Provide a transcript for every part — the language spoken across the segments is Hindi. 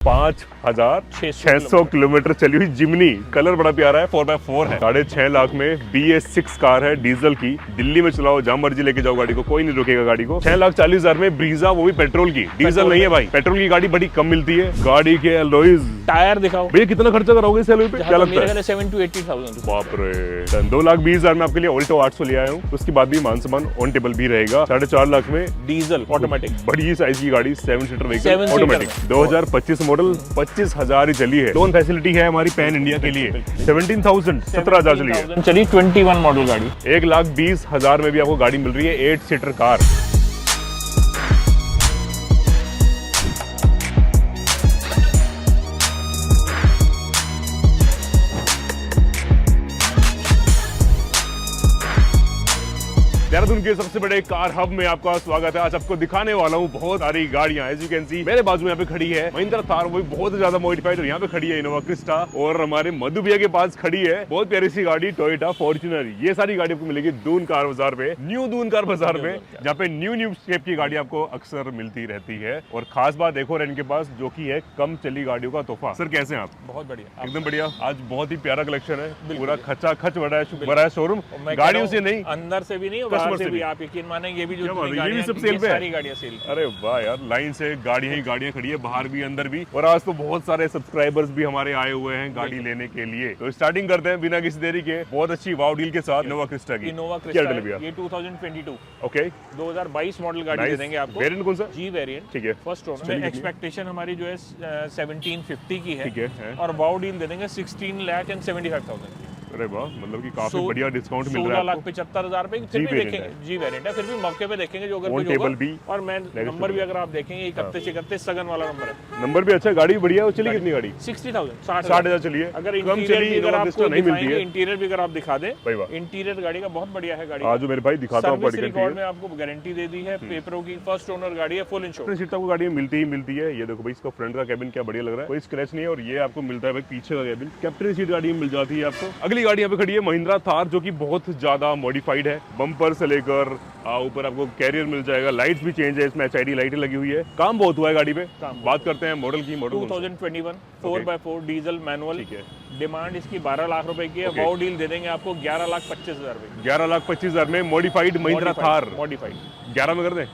5,600 किलोमीटर चली हुई जिमनी, कलर बड़ा प्यारा है, 4x4 है, 6.5 लाख में BS6 कार है डीजल की। दिल्ली में चलाओ, जहां मर्जी लेके जाओ गाड़ी को, कोई नहीं रोकेगा गाड़ी को। 6,40,000 में ब्रीजा, वो भी पेट्रोल की, डीजल नहीं है भाई। पेट्रोल की गाड़ी बड़ी कम मिलती है। गाड़ी के एलॉयज, टायर दिखाओ भैया, कितना खर्चा कराओगे इस एलॉय पे, क्या लगता है? 7 to 80,000। बाप रे, 2,20,000 में आपके लिए ऑल्टो 800 ले आया हूँ। उसके बाद भी मान सम्मान ऑन टेबल भी रहेगा। 4.5 लाख में डीजल ऑटोमेटिक बड़ी साइज की गाड़ी, 7 सीटर व्हीकल ऑटोमेटिक, 2025 मॉडल, 25,000 ही चली है। लोन फैसिलिटी है हमारी पैन इंडिया के लिए। 17,000 17,000 चली है। चलिए 21 मॉडल गाड़ी, 1,20,000 में भी आपको गाड़ी मिल रही है, 8 सीटर कार। देहरादून के सबसे बड़े कार हब में आपका स्वागत है। आज आपको दिखाने वाला हूँ बहुत सारी गाड़ियां। एज यू कैन सी मेरे बाजू यहाँ पे खड़ी है महिंद्रा थार, वो भी बहुत ज्यादा मॉडिफाइड, और यहाँ पे खड़ी है इनोवा क्रिस्टा, और हमारे मधु भैया के पास खड़ी है बहुत प्यारी सी गाड़ी टोयोटा फॉर्च्यूनर। ये सारी गाड़ी आपको मिलेगी दून कार बाजार में, न्यू दून कार बाजार में, जहाँ पे न्यू शेप की गाड़ी आपको अक्सर मिलती रहती है। और खास बात देखो और इनके पास जो की है कम चली गाड़ियों का तोहफा। सर कैसे हैं आप? बहुत बढ़िया, एकदम बढ़िया। आज बहुत ही प्यारा कलेक्शन है, पूरा खचा खच बड़ा है शोरूम, गाड़ियों से नहीं, अंदर से भी नहीं, बाहर से भी। आप यकीन मानेंगे, ये भी जो ये भी सब सेल पे सारी गाड़ियां सेल। अरे वाह यार, लाइन से गाड़ियां ही गाड़ियां खड़ी है, बाहर भी अंदर भी। और आज तो बहुत सारे सब्सक्राइबर्स भी हमारे आए हुए हैं गाड़ी लेने के लिए। तो स्टार्टिंग करते हैं बिना किसी देरी के बहुत अच्छी वाव डील के साथ इनोवा क्रिस्टा की। इनोवा क्रिस्टा ये 2022 ओके 2022 मॉडल गाड़ी दे देंगे आपको। वेरिएंट कौन सा? जी वेरिएंट, ठीक है। First owner. एक्सपेक्टेशन हमारी जो है 1750 की है, ठीक है। और वाव डील दे देंगे 16,75,000। अरे वाह, मतलब कि काफी बढ़िया डिस्काउंट मिल रहा है। 16,75,000 रुपए फिर भी देखेंगे। जी वेरिएंट है, फिर भी मौके पे देखेंगे जो अगर कुछ होगा। और मैं नंबर भी अगर आप देखेंगे 31 सगन वाला नंबर है। नंबर भी अच्छा, गाड़ी बढ़िया है। चली कितनी गाड़ी? 60,000 60,000 चली है। अगर कम चली अगर आपको नहीं मिलती है। इंटीरियर भी अगर आप दिखा दे, इंटीरियर गाड़ी का बहुत बढ़िया है गाड़ी। आज मेरे भाई दिखाता हूं, सर्विस रिकॉर्ड में आपको गारंटी दे दी है, पेपरों की, फर्स्ट ओनर गाड़ी है, फुल इंश्योरेंस। सीट आपको गाड़ी मिलती है। ये देखो भाई, इसका फ्रंट का कैबिन क्या बढ़िया लग रहा है, कोई स्क्रैच नहीं है। और ये आपको मिलता है भाई पीछे का कैबिन, कैप्टन सीट गाड़ी मिल जाती है आपको। अगली गाड़ी यहाँ पे खड़ी है महिंद्रा थार, जो कि बहुत ज्यादा मॉडिफाइड है। बम्पर से लेकर ऊपर आपको कैरियर मिल जाएगा, लाइट्स भी चेंज है इसमें, HID लाइटें लगी हुई है, काम बहुत हुआ है गाड़ी पे। बात करते हैं मॉडल की। मॉडल 2021 4x4 डीजल मैनुअल, ठीक है। डिमांड इसकी 12 लाख रुपए की है। वाव डील दे देंगे आपको 11,25,000 रुपए। 11,25,000 में मॉडिफाइड महिंद्रा थार। मॉडिफाइड 11 में कर दें?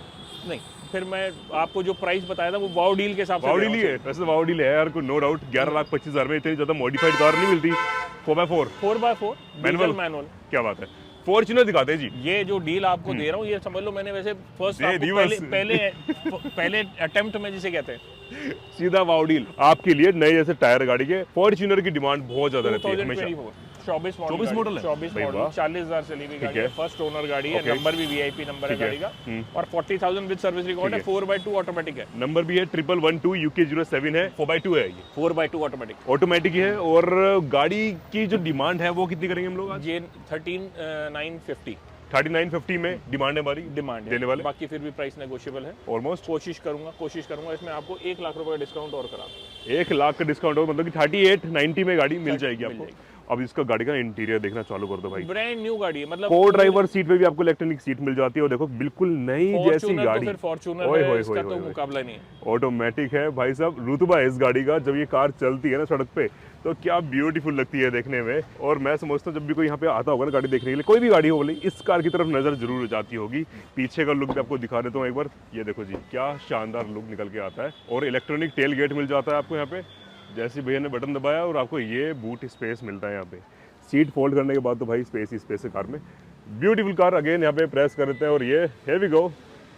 नहीं, फिर मैं आपको जो प्राइस बताया था वो वाव डील के हिसाब से। वाव डील ही है, वैसे वाव डील है यार, कोई नो डाउट। 11,25,000 में इतनी ज्यादा मॉडिफाइड कार नहीं मिलती। 4x4 मैनुअल, क्या बात है। फॉर्च्यूनर दिखाते हैं जी। ये जो डील आपको दे रहा हूँ, ये समझ लो मैंने वैसे फर्स्ट पहले अटेम्प्ट में जिसे कहते हैं सीधा वाव डील आपके लिए, नए जैसे टायर गाड़ी के। फॉर्च्यूनर की डिमांड बहुत ज्यादा रहती है हमेशा। 24 मॉडल 24 मॉडल 40,000 चली हुई गाड़ी है, फर्स्ट ओनर गाड़ी है, नंबर भी VIP नंबर है गाड़ी का, और 40,000 विद सर्विस रिकॉर्ड है। 4x2 ऑटोमेटिक है, नंबर भी है 1112 UK07 है, 4x2 है। ये 4x2 ऑटोमेटिक है। और गाड़ी की जो डिमांड है वो कितनी करेंगे हम लोग आज? ये 13,950 3950 में डिमांड है हमारी, डिमांड देने वाले। बाकी फिर भी प्राइस नेगोशिएबल है। ऑलमोस्ट कोशिश करूंगा इसमें आपको 1 लाख रुपए का डिस्काउंट और करा दूं। 1 लाख का डिस्काउंट हो, मतलब कि 3890 में गाड़ी मिल जाएगी आपको। अब इसका गाड़ी का इंटीरियर देखना चालू कर दो भाई, ब्रांड न्यू गाड़ी है, मतलब को ड्राइवर सीट पे भी आपको इलेक्ट्रॉनिक सीट मिल जाती है। और देखो बिल्कुल नई जैसी गाड़ी, फॉर्च्यूनर है, इसका तो मुकाबला नहीं है। ऑटोमेटिक है भाई साहब, रुतबा है इस गाड़ी का। जब ये कार चलती है ना सड़क पे, तो क्या ब्यूटीफुल लगती है देखने में। और मैं समझता हूँ जब भी कोई यहाँ पे आता होगा ना गाड़ी देखने के लिए, कोई भी गाड़ी हो, इस कार की तरफ नजर जरूर जाती होगी। पीछे का लुक भी आपको दिखा देता हूँ एक बार। ये देखो जी, क्या शानदार लुक निकल के आता है। और इलेक्ट्रॉनिक टेल गेट मिल जाता है आपको यहाँ पे, जैसे भैया ने बटन दबाया और आपको ये बूट स्पेस मिलता है यहाँ पे। सीट फोल्ड करने के बाद तो भाई स्पेस ही स्पेस है कार में। ब्यूटीफुल कार, अगेन यहाँ पे प्रेस कर देते हैं और ये here we go,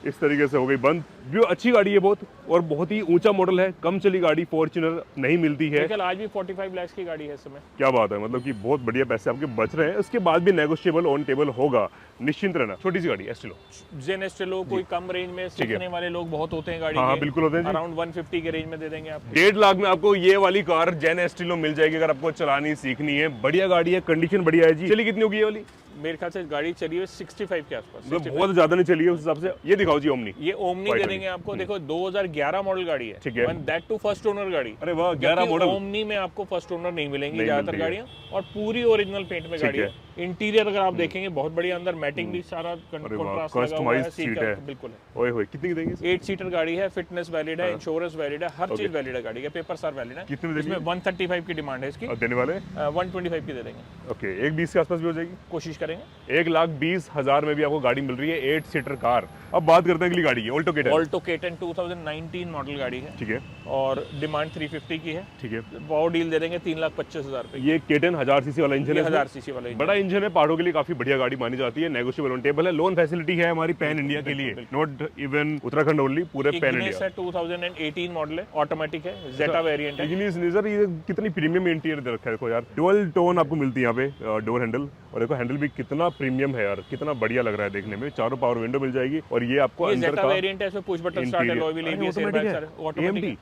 इस तरीके से हो गई बंद। अच्छी गाड़ी है बहुत, और बहुत ही ऊंचा मॉडल है, कम चली गाड़ी, फॉर्च्यूनर नहीं मिलती है। आज भी 45 लाख की गाड़ी है इस समय। क्या बात है, मतलब कि बहुत बढ़िया पैसे आपके बच रहे हैं। उसके बाद भी नेगोशिएबल ऑन टेबल होगा, निश्चिंत रहना। छोटी सी गाड़ी एस्टिलो, जेन एस्टिलो, कोई कम रेंज में सीखने वाले लोग बहुत होते हैं गाड़ी। हाँ बिल्कुल होते हैं। अराउंड 150 के रेंज में दे देंगे आपको। 1.5 लाख में आपको ये वाली कार जेन एस्टिलो मिल जाएगी, अगर आपको चलानी सीखनी है। बढ़िया गाड़ी है, कंडीशन बढ़िया है जी। चली कितनी होगी ये वाली? मेरे ख्याल से गाड़ी चली है 65 के आसपास, बहुत ज्यादा नहीं चली है उस हिसाब से। ये दिखाओ जी ओमनी। ये ओमनी दे देंगे आपको। देखो 2011 मॉडल गाड़ी है, ठीक है, दैट टू फर्स्ट ओनर गाड़ी। अरे वाह, 11 मॉडल। ओमनी में आपको फर्स्ट ओनर नहीं मिलेंगी ज्यादातर गाड़ियां, और पूरी ओरिजिनल पेंट में गाड़ी है। इंटीरियर अगर आप देखेंगे बहुत बढ़िया, अंदर मैटिंग भी सारा कंट्रास्ट लगा हुआ है, सीट का बिल्कुल है। ओए होए कितनी की देंगे? 8 सीटर गाड़ी है, फिटनेस वैलिड है, इंश्योरेंस वैलिड है, हर चीज वैलिड है गाड़ी के, पेपर्स आर वैलिड है। कितने में इसमें 135 की डिमांड है इसकी, और देने वाले 125 की दे देंगे। ओके, 1,20 के आसपास भी हो जाएगी, कोशिश करेंगे। 1,20,000 में भी आपको गाड़ी मिल रही है 8 सीटर कार। अब बात करते हैं अगली गाड़ी की, Alto K ten. Alto K ten 2019 model गाड़ी है, ठीक है, और डिमांड 350 की है। ठीक है, बहुत डील दे देंगे 3,25,000 रुपए। ये केटन 1000 सीसी वाला इंजन है, 1000 सीसी वाला बड़ा इंजन है, पहाड़ों के लिए काफी बढ़िया गाड़ी मानी जाती है, नेगोशिएबल ऑन टेबल है, लोन फैसिलिटी है हमारी पैन इंडिया के लिए, नॉट इवन उत्तराखंड ओनली, पूरे पैन इंडिया। है 2018 मॉडल है, ऑटोमेटिक है, जेटा वेरिएंट है। इग्निस सर ये कितनी प्रीमियम इंटीरियर दे रखा है, देखो यार, डुअल टोन आपको मिलती है यहाँ पे, डोर हैंडल, और देखो हैंडल भी कितना प्रीमियम है यार, कितना बढ़िया लग रहा है देखने में, चारों पावर विंडो मिल जाएगी, और ये आपको अंदर का वेरिएंट है, इसमें पुश बटन स्टार्ट है, लॉय व्हील एबीएस एयरबैग सारे ऑटोमेटिक।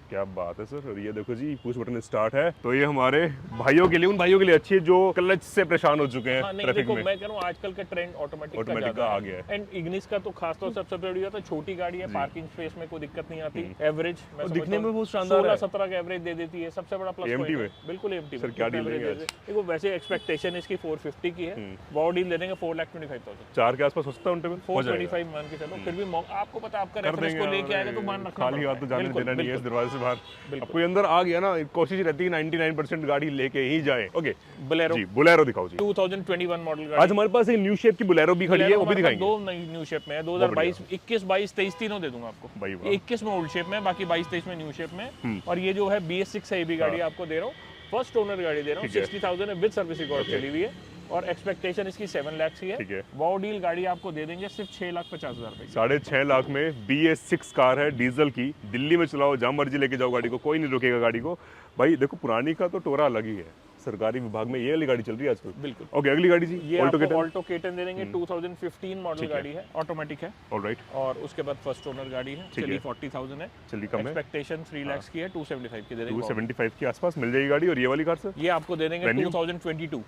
क्या बात है सर, और ये देखो जी पुश बटन स्टार्ट है, तो ये हमारे भाइयों के लिए, उन भाइयों के लिए अच्छी है जो क्लच से परेशान हो चुके हैं ट्रैफिक में। मैं कह रहा हूं आजकल का ट्रेंड ऑटोमेटिक का आ गया है, एंड इग्निस का तो खास तौर से सबसे बड़ी बात है, छोटी गाड़ी है, पार्किंग स्पेस में कोई दिक्कत नहीं आती, एवरेज दिखने में बहुत शानदार है, 16-17 का एवरेज दे देती है, सबसे बड़ा प्लस पॉइंट है। बिल्कुल एमटी सर, क्या डील देंगे आज? देखो वैसे एक्सपेक्टेशन इसकी 450 की है, वो डील दे देंगे 4,25,000, 4 के आसपास हो सकता है, 425 मान के चलो, फिर भी आपको पता आपका रेफरेंस को लेके आएगा तो मान रखना, खाली हाथ तो जाने देना नहीं है इस दरवाजे से बाहर, कोई अंदर आ गया ना, कोशिश रहती है 99% गाड़ी लेके ही जाए। ओके, बोलेरो जी, बोलेरो दिखाओ जी, 2021 मॉडल गाड़ी। आज हमारे पास एक न्यू शेप की बोलेरो भी खड़ी है, वो भी दिखाएंगे। दो नई न्यू शेप में है, 2022, 21, 22, 23 तीनों दे दूंगा आपको। 21 में ओल्ड शेप में, बाकी 22, 23 में न्यू शेप में, और ये जो है BS6 है, ये भी गाड़ी आपको दे रहा हूँ, फर्स्ट ओनर गाड़ी दे रहा हूँ, 60,000 है, विद सर्विस रिकॉर्ड चली हुई है, और एक्सपेक्टेशन इसकी 7 लाख की है। वो डील गाड़ी आपको दे देंगे सिर्फ 6,50,000 रुपए, 6.5 लाख में BS6 कार है, डीजल की, दिल्ली में चलाओ, जहां मर्जी लेके जाओ गाड़ी को, कोई नहीं रोकेगा गाड़ी को भाई। देखो पुरानी का तो टोरा अलग ही है, सरकारी विभाग में ये वाली गाड़ी चल रही है आजकल। बिल्कुल। ओके, अगली गाड़ी जी, ये ऑल्टो केटन दे देंगे, 2015 मॉडल गाड़ी है, ऑटोमेटिक है, ऑलराइट, और उसके बाद फर्स्ट ओनर गाड़ी है, चली 40,000 है, चली कम है, एक्सपेक्टेशन 3 लाख की है, 275 की दे देंगे, 275 के आसपास मिल जाएगी गाड़ी। और ये वाली कार सर, ये आपको दे देंगे 2022,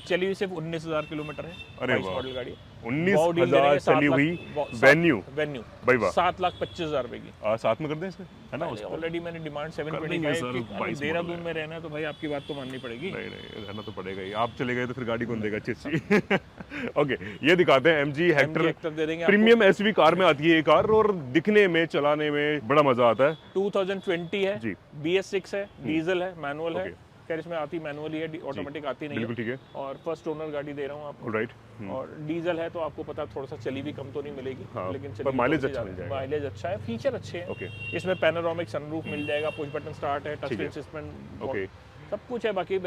चली हुई सिर्फ 19,000 किलोमीटर है, अरे मॉडल गाड़ी, 19,000 चली हुई, वेन्यू भाई वाह, 7,25,000 रुपए की, साथ में कर दें इसमें, है ना? ऑलरेडी मैंने डिमांड 725 देहरादून में रहना है तो भाई आपकी बात तो माननी पड़ेगी। नहीं रहना तो पड़ेगा ही, आप चले गए तो फिर गाड़ी कौन देगा अच्छी। ओके, ये दिखाते हैं MG हेक्टर दे देंगे, प्रीमियम SUV कार में आती है ये कार, और दिखने में, चलाने में बड़ा मजा आता है। 2020 है जी, BS6 है, डीजल है, मैनुअल है, खैर इसमें आती मैनुअली है, ऑटोमेटिक आती नहीं है, बिल्कुल ठीक है, और फर्स्ट ओनर गाड़ी दे रहा हूँ आपको, राइट, और डीजल है तो आपको पता थोड़ा सा चली भी कम तो नहीं मिलेगी, लेकिन पर माइलेज अच्छा मिल जाएगा, माइलेज अच्छा है, फीचर अच्छे हैं। ओके, इसमें पैनोरामिक सनरूफ मिल जाएगा, पुश बटन स्टार्ट है, टच स्क्रीन सिस्टम, ओके, सब कुछ है, बाकी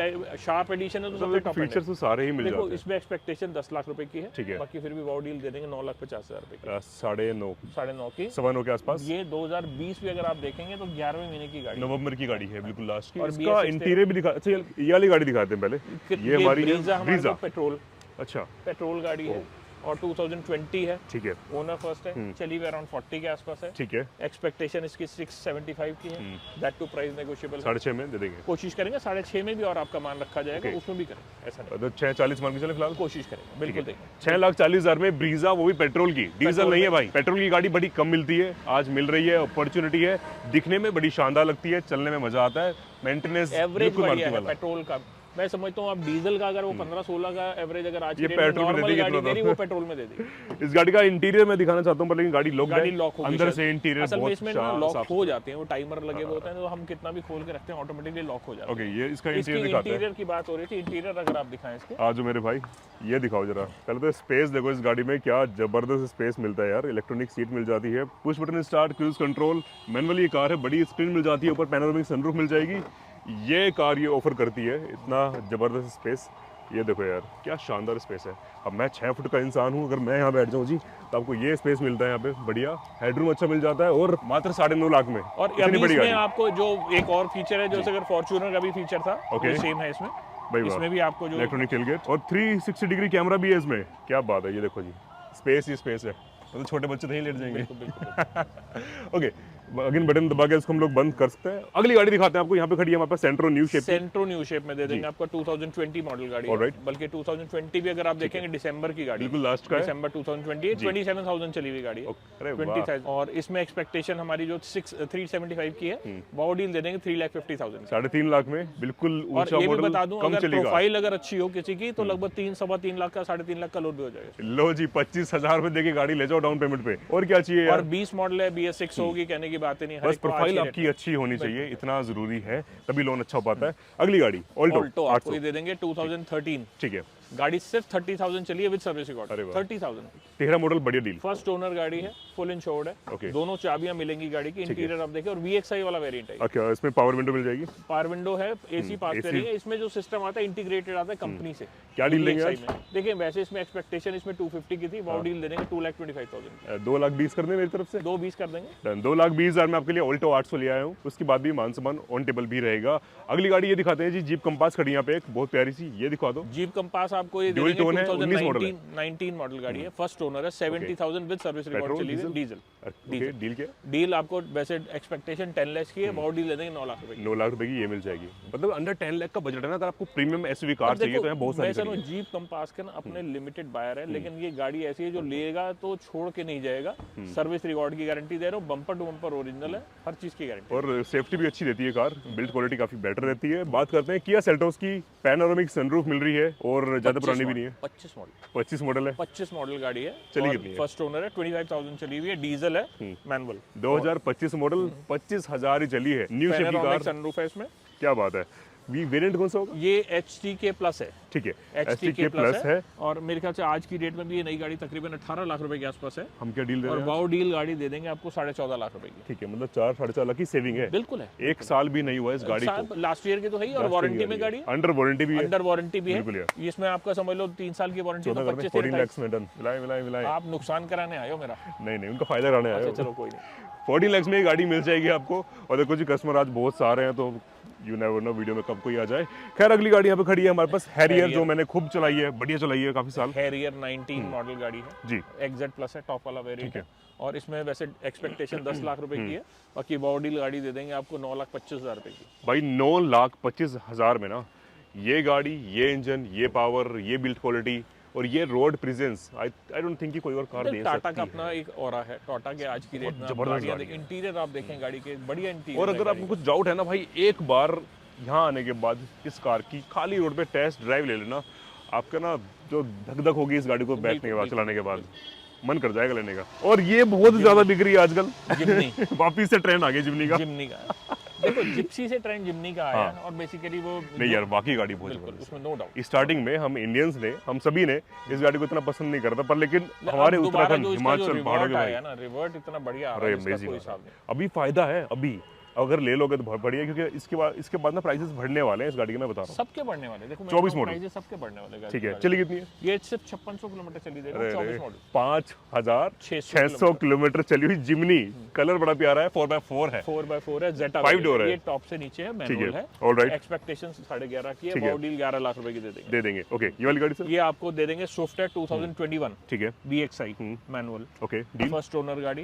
शार्प एडिशन है तो सबसे टॉप फीचर्स तो सारे ही मिल जाते हैं। देखो इसमें एक्सपेक्टेशन 10 लाख रुपए की है, ठीक है, बाकी फिर भी वो डील दे देंगे 9,50,000 रुपए की, 9.5 की, 9 के आसपास। ये 2020 भी अगर आप देखेंगे तो 11वें महीने की गाड़ी, नवंबर की गाड़ी है, बिल्कुल लास्ट की। और इसका इंटीरियर भी दिखा, अच्छा ये वाली गाड़ी दिखाते हैं पहले, ये हमारी ब्रीजा पेट्रोल, अच्छा पेट्रोल गाड़ी है, और 2020 है, ठीक है, ओनर फर्स्ट है, चली हुई अराउंड 40 के आसपास है, ठीक है, एक्सपेक्टेशन इसकी 675 की है, दैट टू प्राइस नेगोशिएबल, 6.5 में दे देंगे, कोशिश करेंगे 6.5 में भी, और आपका मान रखा जाएगा, उसमें भी करें, ऐसा नहीं, तो 6.40 मान के चले फिलहाल, कोशिश करेंगे, बिल्कुल देंगे। 6,40,000 में ब्रीजा, वो भी पेट्रोल की, डीजल नहीं है भाई, पेट्रोल की गाड़ी बड़ी कम मिलती है, आज मिल रही है, अपॉर्चुनिटी है, दिखने में बड़ी शानदार लगती है, चलने में मजा आता है, मेंटेनेंस एवरेज बढ़िया है पेट्रोल का। मैं समझता हूँ आप डीजल का अगर वो 15-16 का एवरेज अगर आज की नॉर्मल गाड़ी दे रही वो पेट्रोल में दे देगी। इस गाड़ी का इंटीरियर मैं दिखाना चाहता हूँ, पर लेकिन गाड़ी लॉक हो अंदर से इंटीरियर असल में इसमें लॉक हो जाते हैं, वो टाइमर लगे हुए होते हैं, तो हम कितना भी खोल के रखते हैं ऑटोमेटिकली लॉक हो जाता है। ओके, ये इसका इंटीरियर दिखाते हैं। इंटीरियर की बात हो रही थी, इंटीरियर अगर आप दिखाएं इसके, आज मेरे भाई ये दिखाओ जरा, पहले तो स्पेस देखो इस गाड़ी में, क्या जबरदस्त स्पेस मिलता है यार, इलेक्ट्रॉनिक सीट मिल जाती है, push button start, cruise control, manual ये कार है, बड़ी स्क्रीन मिल जाती है, ऊपर पैनोरामिक सनरूफ मिल जाएगी, ये कार ये ऑफर करती है इतना जबरदस्त स्पेस। ये देखो यार क्या शानदार स्पेस है। अब मैं 6 फुट का इंसान हूँ, अगर मैं यहाँ बैठ जाऊँ जी तो आपको ये स्पेस मिलता है यहाँ पे, बढ़िया हेडरूम अच्छा मिल जाता है, और मात्र 9.5 लाख में। और इतनी बड़ी गाड़ी आपको जो एक और फीचर है, जो अगर फॉर्च्यूनर का भी फीचर था, वो सेम है इसमें भाई, इसमें भी आपको जो इलेक्ट्रॉनिक टेलगेट और 360 डिग्री कैमरा भी है इसमें, क्या बात है। ये देखो जी स्पेस ही स्पेस है, तो छोटे बच्चे तो ही लेट जाएंगे। ओके, अगेन बटन दबा के इसको हम लोग बंद कर सकते हैं। अगली गाड़ी दिखाते हैं आपको, यहाँ पे खड़ी है हमारे पास सेंट्रो न्यू शेप। सेंट्रो न्यू शेप में दे देंगे आपको 2020 मॉडल गाड़ी है। Alright. बल्कि 2020 भी अगर आप देखेंगे दिसंबर की गाड़ी, बिल्कुल लास्ट का है। दिसंबर 2020, 27,000 चली हुई गाड़ी है। अरे 20,000 और इसमें एक्सपेक्टेशन हमारी जो 375 की है वो डील दे देंगे 3,50,000। 3.5 लाख में बिल्कुल और ऊंचा ये भी मॉडल, बता दूं, कम अगर चलेगा। प्रोफाइल अगर अच्छी हो किसी की तो लगभग 3-3.5 लाख का 3.5 लाख का लोड भी हो जाएगा। लो जी, 25,000 रुपए देके गाड़ी ले जाओ डाउन पेमेंट पे, और क्या चाहिए यार। और 20 मॉडल है, BS6 होगी, कहने की बात ही नहीं। बस प्रोफाइल आपकी अच्छी होनी चाहिए, इतना जरूरी है, तभी लोन अच्छा हो पाता है। अगली गाड़ी ऑल्टो आपको ये दे देंगे 2013। ठीक है, गाड़ी सिर्फ 30,000 चली है विद सर्विस अरे रिकॉर्ड। वाह। 30,000। 13 मॉडल, बढ़िया डील। फर्स्ट ओनर गाड़ी है, फुल इंश्योर्ड है। Okay. दोनों चाबियां मिलेंगी गाड़ी की। इंटीरियर आप देखें, और VXI वाला वेरिएंट है। ओके, इसमें पावर विंडो मिल जाएगी, पावर विंडो है, AC पास करेंगे। इसमें जो सिस्टम आता है इंटीग्रेटेड आता है कंपनी से। क्या डील देंगे VXI में देखिए, वैसे इसमें एक्सपेक्टेशन इसमें 250 की थी, वो डील दे देंगे 2,25,000। 2,20,000 कर दें मेरी तरफ से। 2,20 कर देंगे। 2,20,000 में आपके लिए ऑल्टो 800 ले आया हूँ। उसके बाद भी मान सम्मान ऑन टेबल भी रहेगा। अगली गाड़ी ये दिखाते हैं जी, जीप कंपास खड़ी यहाँ पे एक बहुत प्यारी सी, ये दिखा दो। जीप कंपास आपको ये Dual tone है, 19 मॉडल गाड़ी है। फर्स्ट ओनर है, 70,000 विद सर्विस रिकॉर्ड चली हुई, डीजल। ओके, डील क्या? डील आपको वैसे एक्सपेक्टेशन 10 लाख की है, बहुत डील दे देंगे 9 लाख रुपए की। 9 लाख रुपए की ये मिल जाएगी। मतलब अंडर 10 लाख का बजट है ना, अगर आपको प्रीमियम एसयूवी कार चाहिए तो यहाँ बहुत सारी मैं जीप कंपास के ना अपने लिमिटेड बायर है, लेकिन ये गाड़ी ऐसी है जो लेगा तो छोड़ के नहीं जाएगा। सर्विस रिकॉर्ड की गारंटी दे रहा हूँ, बम्पर टू बम्पर ओरिजिनल है, हर चीज की गारंटी। और सेफ्टी भी अच्छी देती है कार, बिल्ड क्वालिटी काफी बेटर रहती है। बात करते हैं किया सेल्टोस की, पैनोरामिक सनरूफ मिल रही है और ज्यादा पुरानी भी नहीं है। 25 मॉडल 25 मॉडल है, 25 मॉडल गाड़ी है। चली कितनी है? फर्स्ट ओनर है, 25,000 चली हुई है, डीजल है, मैनुअल। 2025 मॉडल, 25,000 ही चली है, न्यू शेप की कार। सनरूफ है इसमें। क्या बात है। वेरिएंट कौन सा होगा? ये HTK प्लस है। ठीक है, HTK प्लस है। और मेरे ख्याल से आज की डेट में भी ये नई गाड़ी तकरीबन 18 लाख रुपए के आसपास है। हम क्या डील दे और रहे हैं? वाओ डील गाड़ी दे देंगे आपको 14.5 लाख रुपए की। ठीक है, मतलब 4-4.5 लाख की सेविंग है। बिल्कुल है। एक साल भी नहीं हुआ इस गाड़ी को, लास्ट ईयर की तो है ही, और वारंटी में गाड़ी है। अंडर वारंटी भी है। अंडर वारंटी भी बिल्कुल है। यार। इसमें आपका समझ लो 3 साल की वारंटी, 14 लाख में डन। मिलाए आप नुकसान कराने आए हो मेरा। नहीं, उनका फायदा कराने आए हो। चलो कोई नहीं। 14 लाख में ये गाड़ी मिल जाएगी आपको। और देखो जी, कस्टमर आज बहुत सारे हैं, तो यू नेवर नो वीडियो में कब कोई आ जाए। खैर, अगली गाड़ी यहाँ पे खड़ी है हमारे पास, हैरियर, जो मैंने खूब चलाई है, बढ़िया चलाई है काफी साल। हैरियर 19 मॉडल गाड़ी है जी, XZ प्लस है, टॉप वाला वेरिएंट है। और इसमें वैसे एक्सपेक्टेशन 10 लाख रुपए की है, बाकी बॉडी गाड़ी दे देंगे आपको 9,25,000 रुपए की। भाई 9,25,000 में ना, ये गाड़ी, ये इंजन, ये पावर, ये बिल्ड क्वालिटी और ये road presence, I don't think कि कोई और कार दे सकती है। टाटा का अपना एक ऑरा है, टाटा के आज की डेट में जबरदस्त गाड़ी है। इंटीरियर आप देखें गाड़ी के, बढ़िया इंटीरियर। और अगर आपको कुछ डाउट है ना भाई, एक बार यहाँ आने के बाद इस कार की खाली रोड पे टेस्ट ड्राइव ले लेना, आपका ना जो धक धक होगी इस गाड़ी को बैठने के बाद, चलाने के बाद मन कर जाएगा लेने का। और ये बहुत ज्यादा बिक रही है आजकल, जिम्नी। वापिस से ट्रेंड आ गया जिम्नी का। जिम्नी का देखो, जिप्सी से ट्रेंड जिम्नी का आया। और बेसिकली वो नहीं यार, बाकी गाड़ी बहुत बिल्कुल, जबरदस्त। उसमें नो डाउट। स्टार्टिंग में हम इंडियंस ने, हम सभी ने इस गाड़ी को इतना पसंद नहीं करता, पर लेकिन हमारे उत्तराखंड, हिमाचल पहाड़ों के भाई, ना रिवर्ट इतना बढ़िया आ रहा अरे है, इसका अमेजिंग। कोई हिसाब नहीं। अभी फायदा है, अभी अगर ले लोगे तो बहुत बढ़िया, क्योंकि इसके बाद ना प्राइसेस बढ़ने वाले हैं इस गाड़ी के, मैं बता रहा हूँ। सबके बढ़ने वाले, देखो 24 मॉडल प्राइसेस सबके बढ़ने वाले। ठीक है, चली कितनी है? ये सिर्फ 5600 किलोमीटर चली देगा। 24 मॉडल 5,600 किलोमीटर चली हुई जिम्नी। कलर बड़ा प्यारा है, 4x4 है, 4x4 है, जेटा 5 डोर है। ये टॉप से नीचे है, मैनुअल है। ऑलराइट, एक्सपेक्टेशन 11.5 की है, ठीक है। बॉडी 11 लाख रुपए की दे देंगे। ओके, ये वाली गाड़ी सर? ये आपको दे देंगे, स्विफ्ट है 2021, ठीक है, VXI manual. Okay, deal first owner गाड़ी,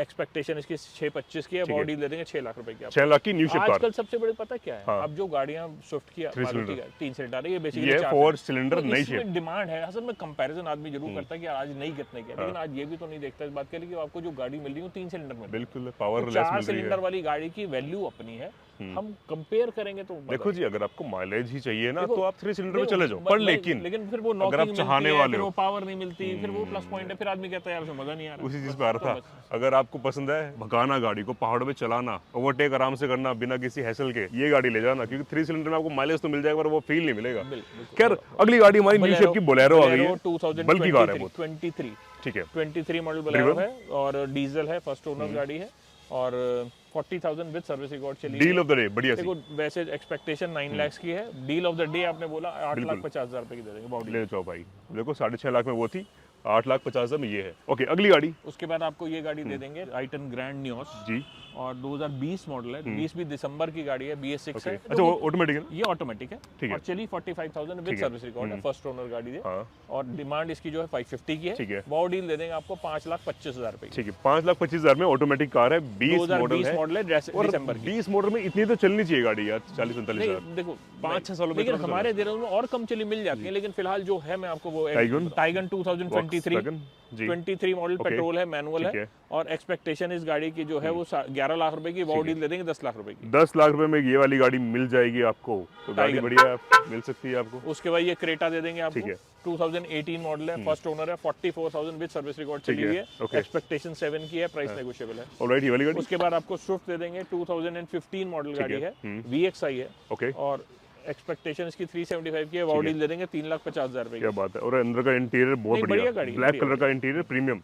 एक्सपेक्टेशन इसकी 625 की है, बॉडी दे देंगे 6 लाख रुपए की। 6 लाख की न्यू शेप कार। आजकल सबसे बड़ी पता क्या है, हाँ। अब जो गाड़ियां स्विफ्ट की 3 सिलेंडर है, ये बेसिकली ये 4 सिलेंडर नई शेप। इसमें डिमांड है। असल में कंपैरिजन आदमी जरूर करता है कि आज नई कितने की है, लेकिन आज ये भी तो नहीं देखता इस बात के लिए कि आपको जो गाड़ी मिल रही है 3 सिलेंडर में। बिल्कुल, पावर लेस 4 मिल रही सिलेंडर है। वाली गाड़ी की वैल्यू अपनी है, हम कंपेयर करेंगे तो देखो जी, अगर आपको माइलेज ही चाहिए ना, देखो, तो आप 3 सिलेंडर में चले जाओ, देखो, पर लेकिन फिर वो अगर आप नॉकिंग चाहने मिलती है, वाले फिर हो, वो पावर नहीं मिलती, फिर वो प्लस पॉइंट है, फिर आदमी कहता है यार उसमें मजा नहीं आ रहा। उसी चीज पे आ रहा था। अगर आपको पसंद है भगाना गाड़ी को, पहाड़ों पे चलाना, ओवरटेक आराम से करना बिना किसी हैसल के, ये गाड़ी ले जाना, क्योंकि 3 सिलेंडर में आपको माइलेज तो मिल जाएगा, पर वो फील नहीं मिलेगा। खैर, अगली गाड़ी हमारी न्यू शेप की बोलेरो आ गई है, बल्कि कार है बहुत। 23 ठीक है, 23 मॉडल बोलेरो है और डीजल है, फर्स्ट ओनर गाड़ी है और 40,000 विद सर्विस रिकॉर्ड चली। डील ऑफ द डे, बढ़िया सी। देखो, वैसे एक्सपेक्टेशन 9 लाख की है, डील ऑफ द डे आपने बोला 8,50,000 रुपए की दे देंगे बॉडी। ले जाओ भाई, देखो 6.5 लाख में वो थी, 8,50,000 में ये है। ओके, अगली गाड़ी। उसके बाद आपको ये गाड़ी दे देंगे, आइटन ग्रैंड नियोस जी, और 2020 मॉडल है, 20 भी दिसंबर की गाड़ी है, BS6 है। अच्छा, ऑटोमेटिक है? ये ऑटोमेटिक है, ठीक है। और चली 45,000 विद सर्विस रिकॉर्ड है, फर्स्ट ओनर गाड़ी है। हाँ। और डिमांड इसकी जो है 550 की ठीक है। है। वो डील दे देंगे आपको 5,25,000 रुपए की। ठीक है, 5,25,000 में ऑटोमेटिक कार है, 20 मॉडल 2020 है। मॉडल है, और दिसंबर की। 20 मॉडल में इतनी तो चलनी चाहिए गाड़ी यार, 40-45 नहीं हजार। देखो 5-6 सालों में लेकिन इतना तो हमारे देहरादून में और कम चली मिल जाती है, लेकिन फिलहाल जो है मैं आपको वो टाइगन? Taigun 2023 Volkswagen? जी। 23 मॉडल पेट्रोल है, मैनुअल ठीक है। है। और एक्सपेक्टेशन इस गाड़ी की जो है वो 11 लाख रुपए की, वो डील दे देंगे 10 लाख रुपए की। 10 लाख रुपए में ये वाली गाड़ी मिल जाएगी आपको, तो गाड़ी टाइगर। बढ़िया मिल सकती है आपको। उसके बाद ये क्रेटा दे देंगे आपको। ठीक है। 2018 मॉडल है, फर्स्ट ओनर है, 44,000 विद सर्विस रिकॉर्ड चली है, हुई है। ओके। एक्सपेक्टेशन 7 की है, प्राइस नेगोशिएबल है। ऑलराइट, ये वाली गाड़ी? उसके बाद आपको स्विफ्ट दे देंगे, 2015 मॉडल गाड़ी है, VXI है। ओके। और एक्सपेक्टेशन इसकी 375 की है, वो डील दे देंगे 3,50,000 रुपए क्या की। बात है, और अंदर का इंटीरियर बहुत नहीं, बढ़िया, बढ़िया गाड़ी है, ब्लैक बढ़िया कलर का इंटीरियर, प्रीमियम।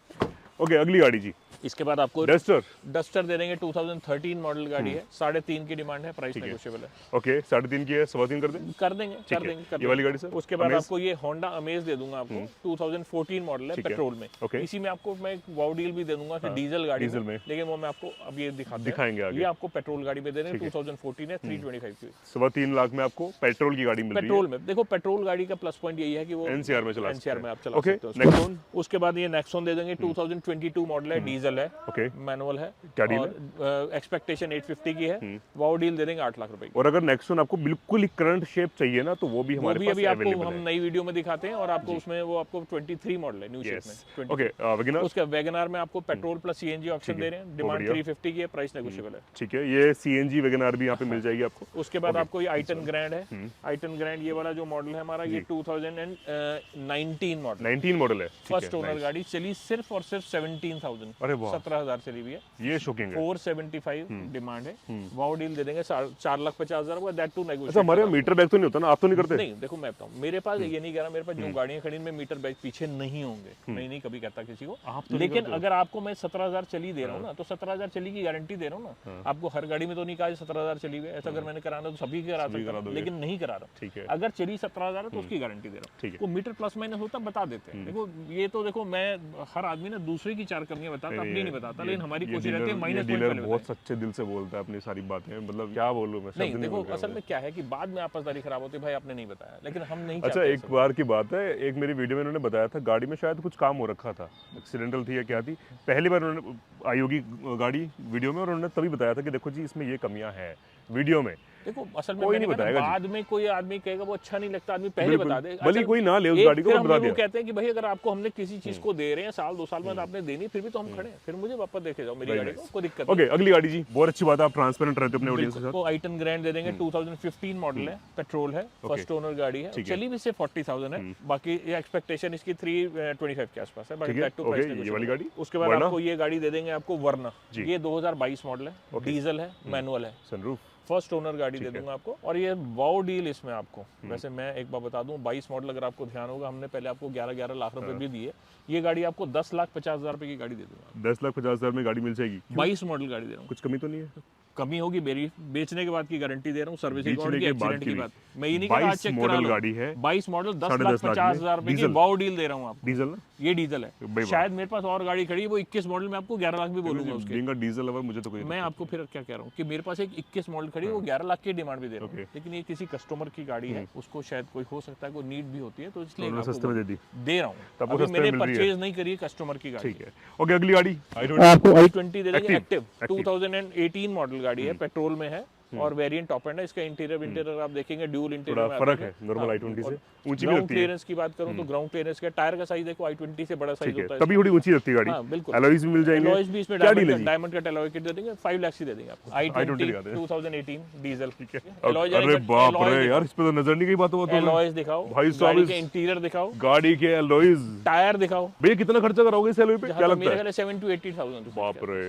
ओके, अगली गाड़ी जी, इसके बाद आपको डस्टर। डस्टर दे देंगे, 2013 मॉडल गाड़ी है, 3.5 की डिमांड है, प्राइस नेगोशिएबल है। ओके, 3.5 की है, 3.25 कर दें? कर देंगे, कर देंगे, कर ये वाली देंगे। गाड़ी सर? उसके बाद आपको ये होंडा अमेज दे दूंगा आपको, 2014 मॉडल है, ठीक है। पेट्रोल में। ओके। इसी में आपको मैं एक वाउ डील भी दे दूंगा कि डीजल गाड़ी डीजल में। लेकिन वो मैं आपको अब ये दिखाएंगे आगे। ये आपको पेट्रोल गाड़ी में दे देंगे, 2014 है, 325 की। 3.25 लाख में आपको पेट्रोल की गाड़ी मिल रही है। पेट्रोल में देखो, पेट्रोल गाड़ी का प्लस पॉइंट यही है कि वो NCR में चला सकते NCR हैं। में आप चला ओके, सकते हो। नेक्सॉन? उसके बाद ये नेक्सॉन दे देंगे, 2022 मॉडल है, डीजल है, ओके, मैनुअल है। क्या डील और एक्सपेक्टेशन 850 की है, वो डील दे देंगे 8 लाख रुपए की। और अगर नेक्सॉन आपको बिल्कुल ही करंट शेप चाहिए ना, तो वो भी वो हमारे भी पास अभी आपको अवेलेबल हम है। नई वीडियो में दिखाते हैं, और आपको उसमें वो आपको 23 मॉडल है, न्यू शेप में। Okay, Wagner? उसके वैगनआर में आपको पेट्रोल प्लस CNG ऑप्शन दे रहे हैं, डिमांड बढ़िया। 350 की है, प्राइस नेगोशिएबल है। ठीक है, ये CNG वैगनर भी यहाँ पे मिल जाएगी आपको। उसके बाद आपको ये आइटन ग्रैंड है, आइटन ग्रैंड ये वाला जो मॉडल है हमारा, ये 2019 मॉडल, 19 मॉडल है, फर्स्ट ओनर गाड़ी, चली सिर्फ और सिर्फ 17,000, अरे वाह, 17,000 चली हुई है, ये शॉकिंग है। 475 डिमांड है, वाउ डील दे देंगे 4,50,000, दैट टू अच्छा, नेगोशिएट। हमारे यहाँ मीटर बैग तो नहीं होता ना, आप तो नहीं करते? नहीं देखो, मैं बताऊं, मेरे पास ये नहीं कह रहा, मेरे पास जो गाड़ियां खड़ी में मीटर बैग पीछे नहीं होंगे, मैं नहीं कभी कहता किसी को। लेकिन अगर आपको मैं 17,000 चली दे रहा हूँ ना, तो 17,000 चली की गारंटी दे रहा हूँ ना। आपको हर गाड़ी में तो नहीं कहा 17,000 चली हुई है, ऐसा अगर मैंने कराना तो सभी करा सकता हूं, लेकिन नहीं करा रहा। ठीक है। अगर चली 17,000 है तो उसकी गारंटी दे रहा ठीक है। हूँ। वो मीटर प्लस माइनस होता बता देते हैं। देखो ये तो देखो, मैं हर आदमी ना दूसरे की चार करनी बताता, अपनी नहीं बताता, लेकिन हमारी कोशिश रहती है माइनस पॉइंट डीलर बहुत सच्चे दिल से बोलता है अपनी सारी बातें, मतलब क्या बोलूं मैं, नहीं। देखो असल में क्या है कि बाद में आपसदारी खराब होती है, भाई आपने नहीं बताया, लेकिन हम नहीं अच्छा, एक बार की बात है, एक मेरी वीडियो में उन्होंने बताया था, गाड़ी में शायद कुछ काम हो रखा था, एक्सीडेंटल थी या क्या थी, पहली बार उन्होंने आई होगी गाड़ी वीडियो में, और उन्होंने तभी बताया था कि देखो जी इसमें ये कमियां हैं वीडियो में। देखो असल में कोई मैंने नहीं कहा ना, बताएगा जी। बाद में कोई आदमी कहेगा वो अच्छा नहीं लगता, आदमी पहले बता दे। भले असल कोई ना ले उस एक गाड़ी को, फिर बता हम लोग दिया। कहते हैं कि भाई अगर आपको हमने किसी चीज को दे रहे हैं, साल 2 साल बाद आपने देनी, फिर भी तो हम खड़े हैं, फिर मुझे वापस देखे जाओ मेरी गाड़ी को, कोई दिक्कत नहीं। ओके, अगली गाड़ी जी, बहुत अच्छी बात है, आप ट्रांसपेरेंट रहते हो अपने ऑडियंस के साथ। वो आइटन ग्रैंड दे देंगे, 2015 मॉडल है, पेट्रोल है, फर्स्ट ओनर गाड़ी है, चली भी सिर्फ 40,000 है, बाकी ये एक्सपेक्टेशन इसकी 325 के आसपास है, बाकी दैट टू प्राइस ये वाली गाड़ी। उसके बाद आपको ये गाड़ी दे देंगे आपको वर्ना, ये 2022 मॉडल है, डीजल है, मैनुअल है, सनरूफ, फर्स्ट ओनर गाड़ी दे दूंगा आपको। और ये वाउ डील इसमें आपको, वैसे मैं एक बार बता दूं, 22 मॉडल अगर आपको ध्यान होगा, हमने पहले आपको 11-11 लाख रुपए भी दिए, ये गाड़ी आपको 10,50,000 रुपए की गाड़ी दे दूंगा। 10,50,000 में गाड़ी मिल जाएगी। 22 मॉडल गाड़ी दे रहा हूँ, कुछ कमी तो नहीं है? कमी होगी मेरी, बेचने के बाद की गारंटी दे रहा हूँ, सर्विस रिकॉर्ड की, एक्सीडेंट की बात मैं ये नहीं 22 चेक करा मॉडल लो। गाड़ी है, 22 मॉडल 10,50,000 10,50,000 रुपए की डीजल। वाउ डील दे रहा हूँ आपको। डीजल ना? ये डीजल है, भाई वाह। शायद मेरे पास और गाड़ी खड़ी है वो 21 मॉडल में आपको 11 लाख भी बोलूंगा उसके। देंगे डीजल अगर मुझे तो कोई मैं आपको फिर क्या कह रहा हूँ कि मेरे पास एक 21 मॉडल खड़ी है, वो 11 लाख की डिमांड भी दे रहा हूँ, लेकिन ये किसी कस्टमर की गाड़ी है, उसको शायद कोई हो सकता है कोई नीड भी होती है, तो इसलिए उन्होंने सस्ते में दे दी, दे रहा हूँ। तब वो अभी सस्ते मैंने में मिल रही है। परचेज नहीं करी है कस्टमर की गाड़ी। ठीक है। ओके, अगली गाड़ी आपको i20 दे देंगे, Active, एक्टिव 2018 मॉडल गाड़ी है, पेट्रोल में है, और वेरिएंट टॉप एंड है। इसका इंटीरियर आप देखेंगे ड्यूल इंटीरियर में फर्क है नॉर्मल i20 से, ऊंची भी ग्राउंड लगती है। क्लियरेंस की बात करूं तो ग्राउंड क्लियरेंस का टायर का साइज देखो i20 से बड़ा साइज होता है, तभी थोड़ी ऊंची लगती है गाड़ी। हां बिल्कुल, अलॉयज भी मिल जाएंगे, अलॉयज भी इसमें क्या डील है जी? डायमंड का अलॉय किट दे देंगे, 5 लाख ही दे देंगे आपको। i20 2018 डीजल, ठीक है। अरे बाप रे यार, इस पे तो नजर नहीं गई बात। अलॉयज दिखाओ भाई साहब, गाड़ी के इंटीरियर दिखाओ, गाड़ी के अलॉयज, टायर दिखाओ। भैया कितना खर्चा कराओगे इस अलॉय पे, क्या लगता मेरे है? ख्याल है 7 to 80,000। बाप रे,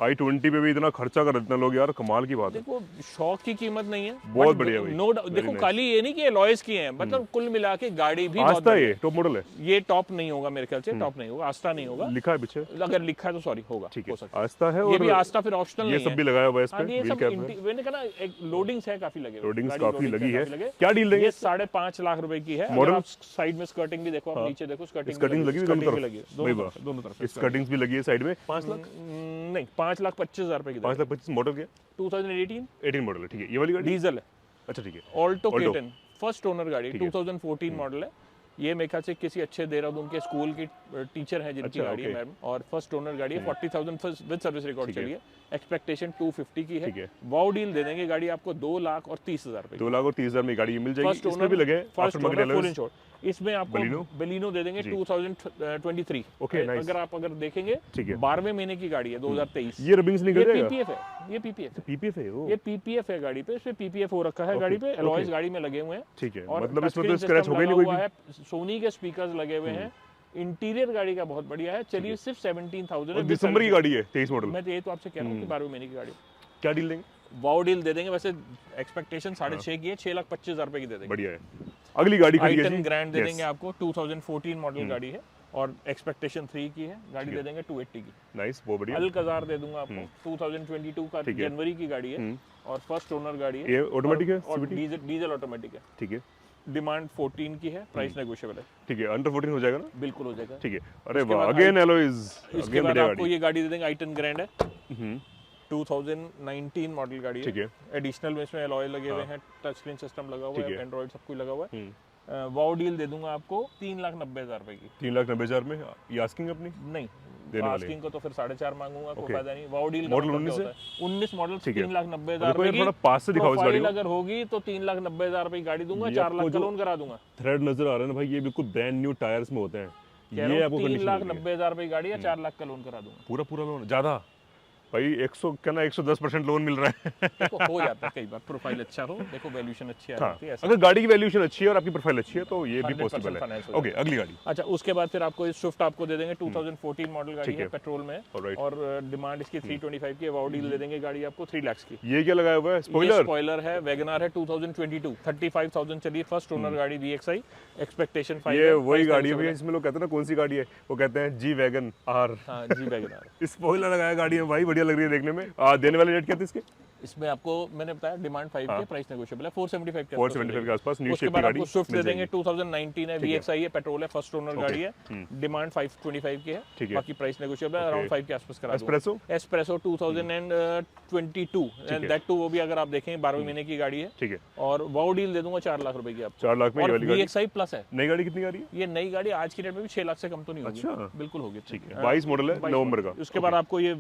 i20 पे भी इतना खर्चा कर देते हैं लोग यार, कमाल की बात है। देखो शौक की कीमत नहीं है, बहुत बढ़िया भाई, नो देखो खाली ये नहीं कि अलॉयज की हैं, मतलब कुल मिला के गाड़ी भी बहुत आस्था ये टॉप मॉडल है, ये टॉप नहीं होगा मेरे ख्याल से, टॉप नहीं होगा, आस्था नहीं होगा, लिखा है पीछे, अगर लिखा है तो सॉरी होगा, ठीक हो है, सकता है आस्था है। ये भी और आस्था फिर ऑप्शनल ये नहीं सब है। भी लगाया हुआ है इस पे, ये व्हील सब कैप है, मैंने कहा ना एक लोडिंग्स है, काफी लगे, लोडिंग्स गाड़ी काफी loadings लगी है। काफी लगे। क्या डील देंगे? ये 5.5 लाख रुपए की है। मॉडल? अगर आप साइड में स्कर्टिंग भी देखो, आप नीचे देखो, स्कर्टिंग स्कर्टिंग लगी हुई दोनों तरफ, दोनों तरफ स्कर्टिंग्स भी लगी है साइड में। 5 लाख नहीं 5,25,000 रुपए की 5,25,000 मॉडल क्या? 2018 मॉडल है, ठीक है। ये वाली गाड़ी डीजल है, अच्छा ठीक है। ऑल्टो केटन फर्स्ट ओनर गाड़ी ठीक है। 2014 मॉडल है। ये मेरे ख्याल से किसी अच्छे देहरादून के स्कूल की टीचर है जिनकी अच्छा, गाड़ी है ओके। मैम, और फर्स्ट ओनर गाड़ी है। 40,000 विद सर्विस रिकॉर्ड ठीक है। चली है। एक्सपेक्टेशन 250 की ठीक है। है। वाओ डील दे देंगे गाड़ी आपको 2,30,000 रुपए 2,30,000 में गाड़ी मिल जाएगी। फर्स्ट इसमें भी लगे first aftermarket owner full alloys। Insured. इसमें आपको Baleno? बेलिनो दे देंगे जी। 2023। Okay, nice. अगर देखेंगे ठीक है। 12वें महीने की गाड़ी है 2023। ये रबिंग्स निकल ये जाएगा? पीपीएफ है, ये पीपीएफ है, पीपीएफ है वो? ये पीपीएफ है गाड़ी पे। इसमें पीपीएफ हो रखा है गाड़ी पे, एलॉयज गाड़ी में लगे हुए हैं। ठीक है, और मतलब इसमें तो touchscreen स्क्रैच system हो गई लगा नहीं कोई हुआ भी। है, सोनी के स्पीकर्स लगे हुए हैं। इंटीरियर गाड़ी का बहुत बढ़िया है। चलिए सिर्फ 17,000 और है। दिसंबर की गाड़ी है, 23 मॉडल। मैं तो ये तो आपसे कह रहा हूँ कि 12वें महीने की गाड़ी। क्या डील देंगे? वाओ डील दे देंगे। वैसे एक्सपेक्टेशन 6.5 की है, 6,25,000 रुपए की दे देंगे। बढ़िया है। अगली गाड़ी खड़ी है i10 जी। ग्रैंड दे Yes। देंगे आपको, 2014 मॉडल गाड़ी है और एक्सपेक्टेशन 3 की है। गाड़ी दे देंगे 280 की। नाइस, बहुत बढ़िया। अल्कजार दे दूंगा आपको, 2022 का ठीक है। जनवरी की गाड़ी है और फर्स्ट ओनर गाड़ी है। ये ऑटोमेटिक है, और CVT? डीजल ऑटोमेटिक है। ठीक है। डिमांड 14 की है, प्राइस नेगोशिएबल है। ठीक है, अंडर 14 हो जाएगा ना? बिल्कुल हो जाएगा। ठीक है। अरे उसके वाह, बाद अगेन एलॉयज। इसके बाद आपको ये गाड़ी दे देंगे, i10 ग्रैंड है। 2019 मॉडल गाड़ी ठीक है। एडिशनल में इसमें अलॉय लगे हुए हैं, टच स्क्रीन सिस्टम लगा हुआ ठीक है, है। एंड्रॉइड सब कुछ लगा हुआ है। वाओ डील दे दूंगा आपको 3,90,000 रुपए की। 3,90,000 में ये आस्किंग अपनी नहीं, देने वाले। आस्किंग को तो फिर 4.5 मांगूंगा, कोई Okay। फायदा नहीं। वाओ डील मॉडल 19 है? 19 मॉडल ठीक है। 3,90,000 देखो ये रुपए थोड़ा की। पास से दिखाओ इस गाड़ी प्रोफाइल को। अगर होगी तो 3,90,000 रुपए की गाड़ी दूंगा, ये 4 लाख आपको का जो लोन करा दूंगा। थ्रेड नजर आ रहा है ना भाई, ये बिल्कुल ब्रांड न्यू टायर्स में होते हैं। ये आपको कंडीशन 3,90,000 रुपए की गाड़ी है, 4 लाख का लोन करा दूंगा। पूरा लोन ज्यादा भाई 100 क्या ना 110% लोन मिल रहा है। देखो हो जाता है कई बार, प्रोफाइल अच्छा हो, देखो वैल्यूएशन अच्छी आ हाँ, जाती है ऐसा। अगर गाड़ी की वैल्यूएशन अच्छी है और आपकी प्रोफाइल अच्छी है तो ये भी 100% पॉसिबल है। finance हो ओके, अगली गाड़ी। अच्छा, उसके बाद फिर आपको स्विफ्ट आपको दे देंगे, 2014 मॉडल गाड़ी ठीक है, है। पेट्रोल में। Alright। और डिमांड इसकी 325 की है। वाओ डील दे देंगे गाड़ी आपको 3 लाख की। ये क्या लगाया हुआ है? ये स्पॉइलर? स्पॉइलर है, वैगनार है 2022, 35,000 चलिए, फर्स्ट ओनर गाड़ी VXI, एक्सपेक्टेशन 5 ये वही गाड़ी है भैया जिसमें लोग कहते हैं ना कौन सी गाड़ी है, वो कहते हैं जी वैगन आर। हाँ जी वैगनार। स्पॉइलर लगाया गाड़ी है भाई, बढ़िया लग रही है देखने में। देने वाले रेट क्या थे इसके? इसमें आपको मैंने बताया डिमांड 5 की, प्राइस नेगोशिएबल है, 475 के 475 के आसपास न्यू उसके शेप की बाद गाड़ी आपको स्विफ्ट दे मिल देंगे, जाएगी। 2019 है, VXI है, पेट्रोल है, फर्स्ट ओनर गाड़ी है, डिमांड 525 की है। ठीक है। बाकी प्राइस नेगोशिएबल है, अराउंड 5 के आसपास करा दूंगा। Espresso? Espresso 2022 and that too वो भी अगर आप देखें 12वें महीने की गाड़ी है। ठीक है। और वाओ डील दे दूंगा 4 लाख रुपए की आपको। 4 लाख में ये और वाली गाड़ी। VXI प्लस है। नई गाड़ी कितनी आ रही है? ये नई गाड़ी आज की डेट में भी 6 लाख से कम तो नहीं होगी। अच्छा। बिल्कुल होगी। ठीक है, 22 मॉडल है, 22 नवंबर का। उसके बाद आपको ये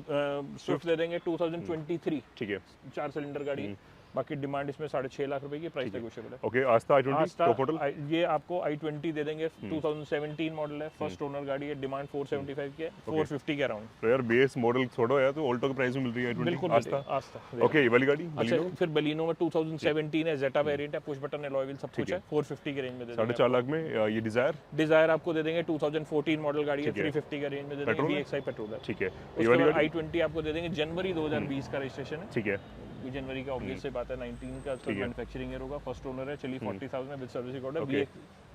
स्विफ्ट दे देंगे 2023, ठीक है। 4 सिलेंडर गाड़ी। बाकी डिमांड इसमें 6.5 लाख रुपए की, प्राइस नेगोशिएबल है। ओके, आस्था i20 आस्था टॉप मॉडल। ये आपको i20 दे देंगे, 2017 मॉडल है, फर्स्ट ओनर गाड़ी है, डिमांड 475 की है, 450 के अराउंड। तो यार बेस मॉडल छोड़ो यार, तो ऑल्टो के प्राइस में मिल रही है i20 बिल्कुल आस्था। आस्था। ओके, ये वाली गाड़ी अच्छा, फिर बलिनो में 2017 है, जेटा वेरिएंट है, पुश बटन अलॉय व्हील सब कुछ है, 450 के रेंज में दे देंगे। 4.5 लाख में ये डिजायर। डिजायर आपको दे देंगे 2014 मॉडल गाड़ी है, ठीक है। 350 के रेंज में दे देंगे, पेट्रोल है? VXI पेट्रोल है। ठीक है, ये उसके वाली बाद गाड़ी। i20 आपको दे देंगे, जनवरी 2020 का रजिस्ट्रेशन है। ठीक है। जनवरी का ऑब्वियस से बात है, 19 का तो मैन्युफैक्चरिंग ईयर होगा, फर्स्ट ओनर है, चलिए 40,000 विद सर्विस रिकॉर्ड है। Okay।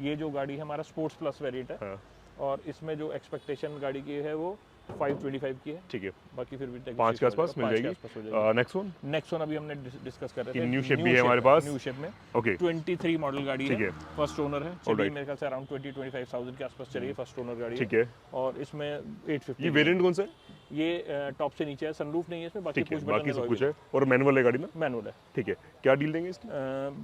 ये जो गाड़ी है हमारा स्पोर्ट्स प्लस वेरिएंट है, हाँ, और इसमें जो एक्सपेक्टेशन गाड़ी की है वो 525 की है। ठीक है। बाकी फिर भी 5 के आसपास मिल जाएगी। Next one. नेक्स्ट वन अभी हमने डिस्कस कर रहे कि थे, न्यू शेप भी है हमारे पास। न्यू शेप में ओके, 23 मॉडल गाड़ी ठीक है, है। फर्स्ट ओनर है, चलिए Alright। मेरे ख्याल से अराउंड 20-25,000 के आसपास चलिए, फर्स्ट ओनर गाड़ी ठीक है। और इसमें 850 ये वेरिएंट कौन सा है? ये टॉप से नीचे है, सनरूफ नहीं है इसमें, बाकी ठीक है, पुश बाकी सब बटन कुछ है और मैनुअल है गाड़ी ना। मैनुअल है। ठीक है, क्या डील देंगे इसकी?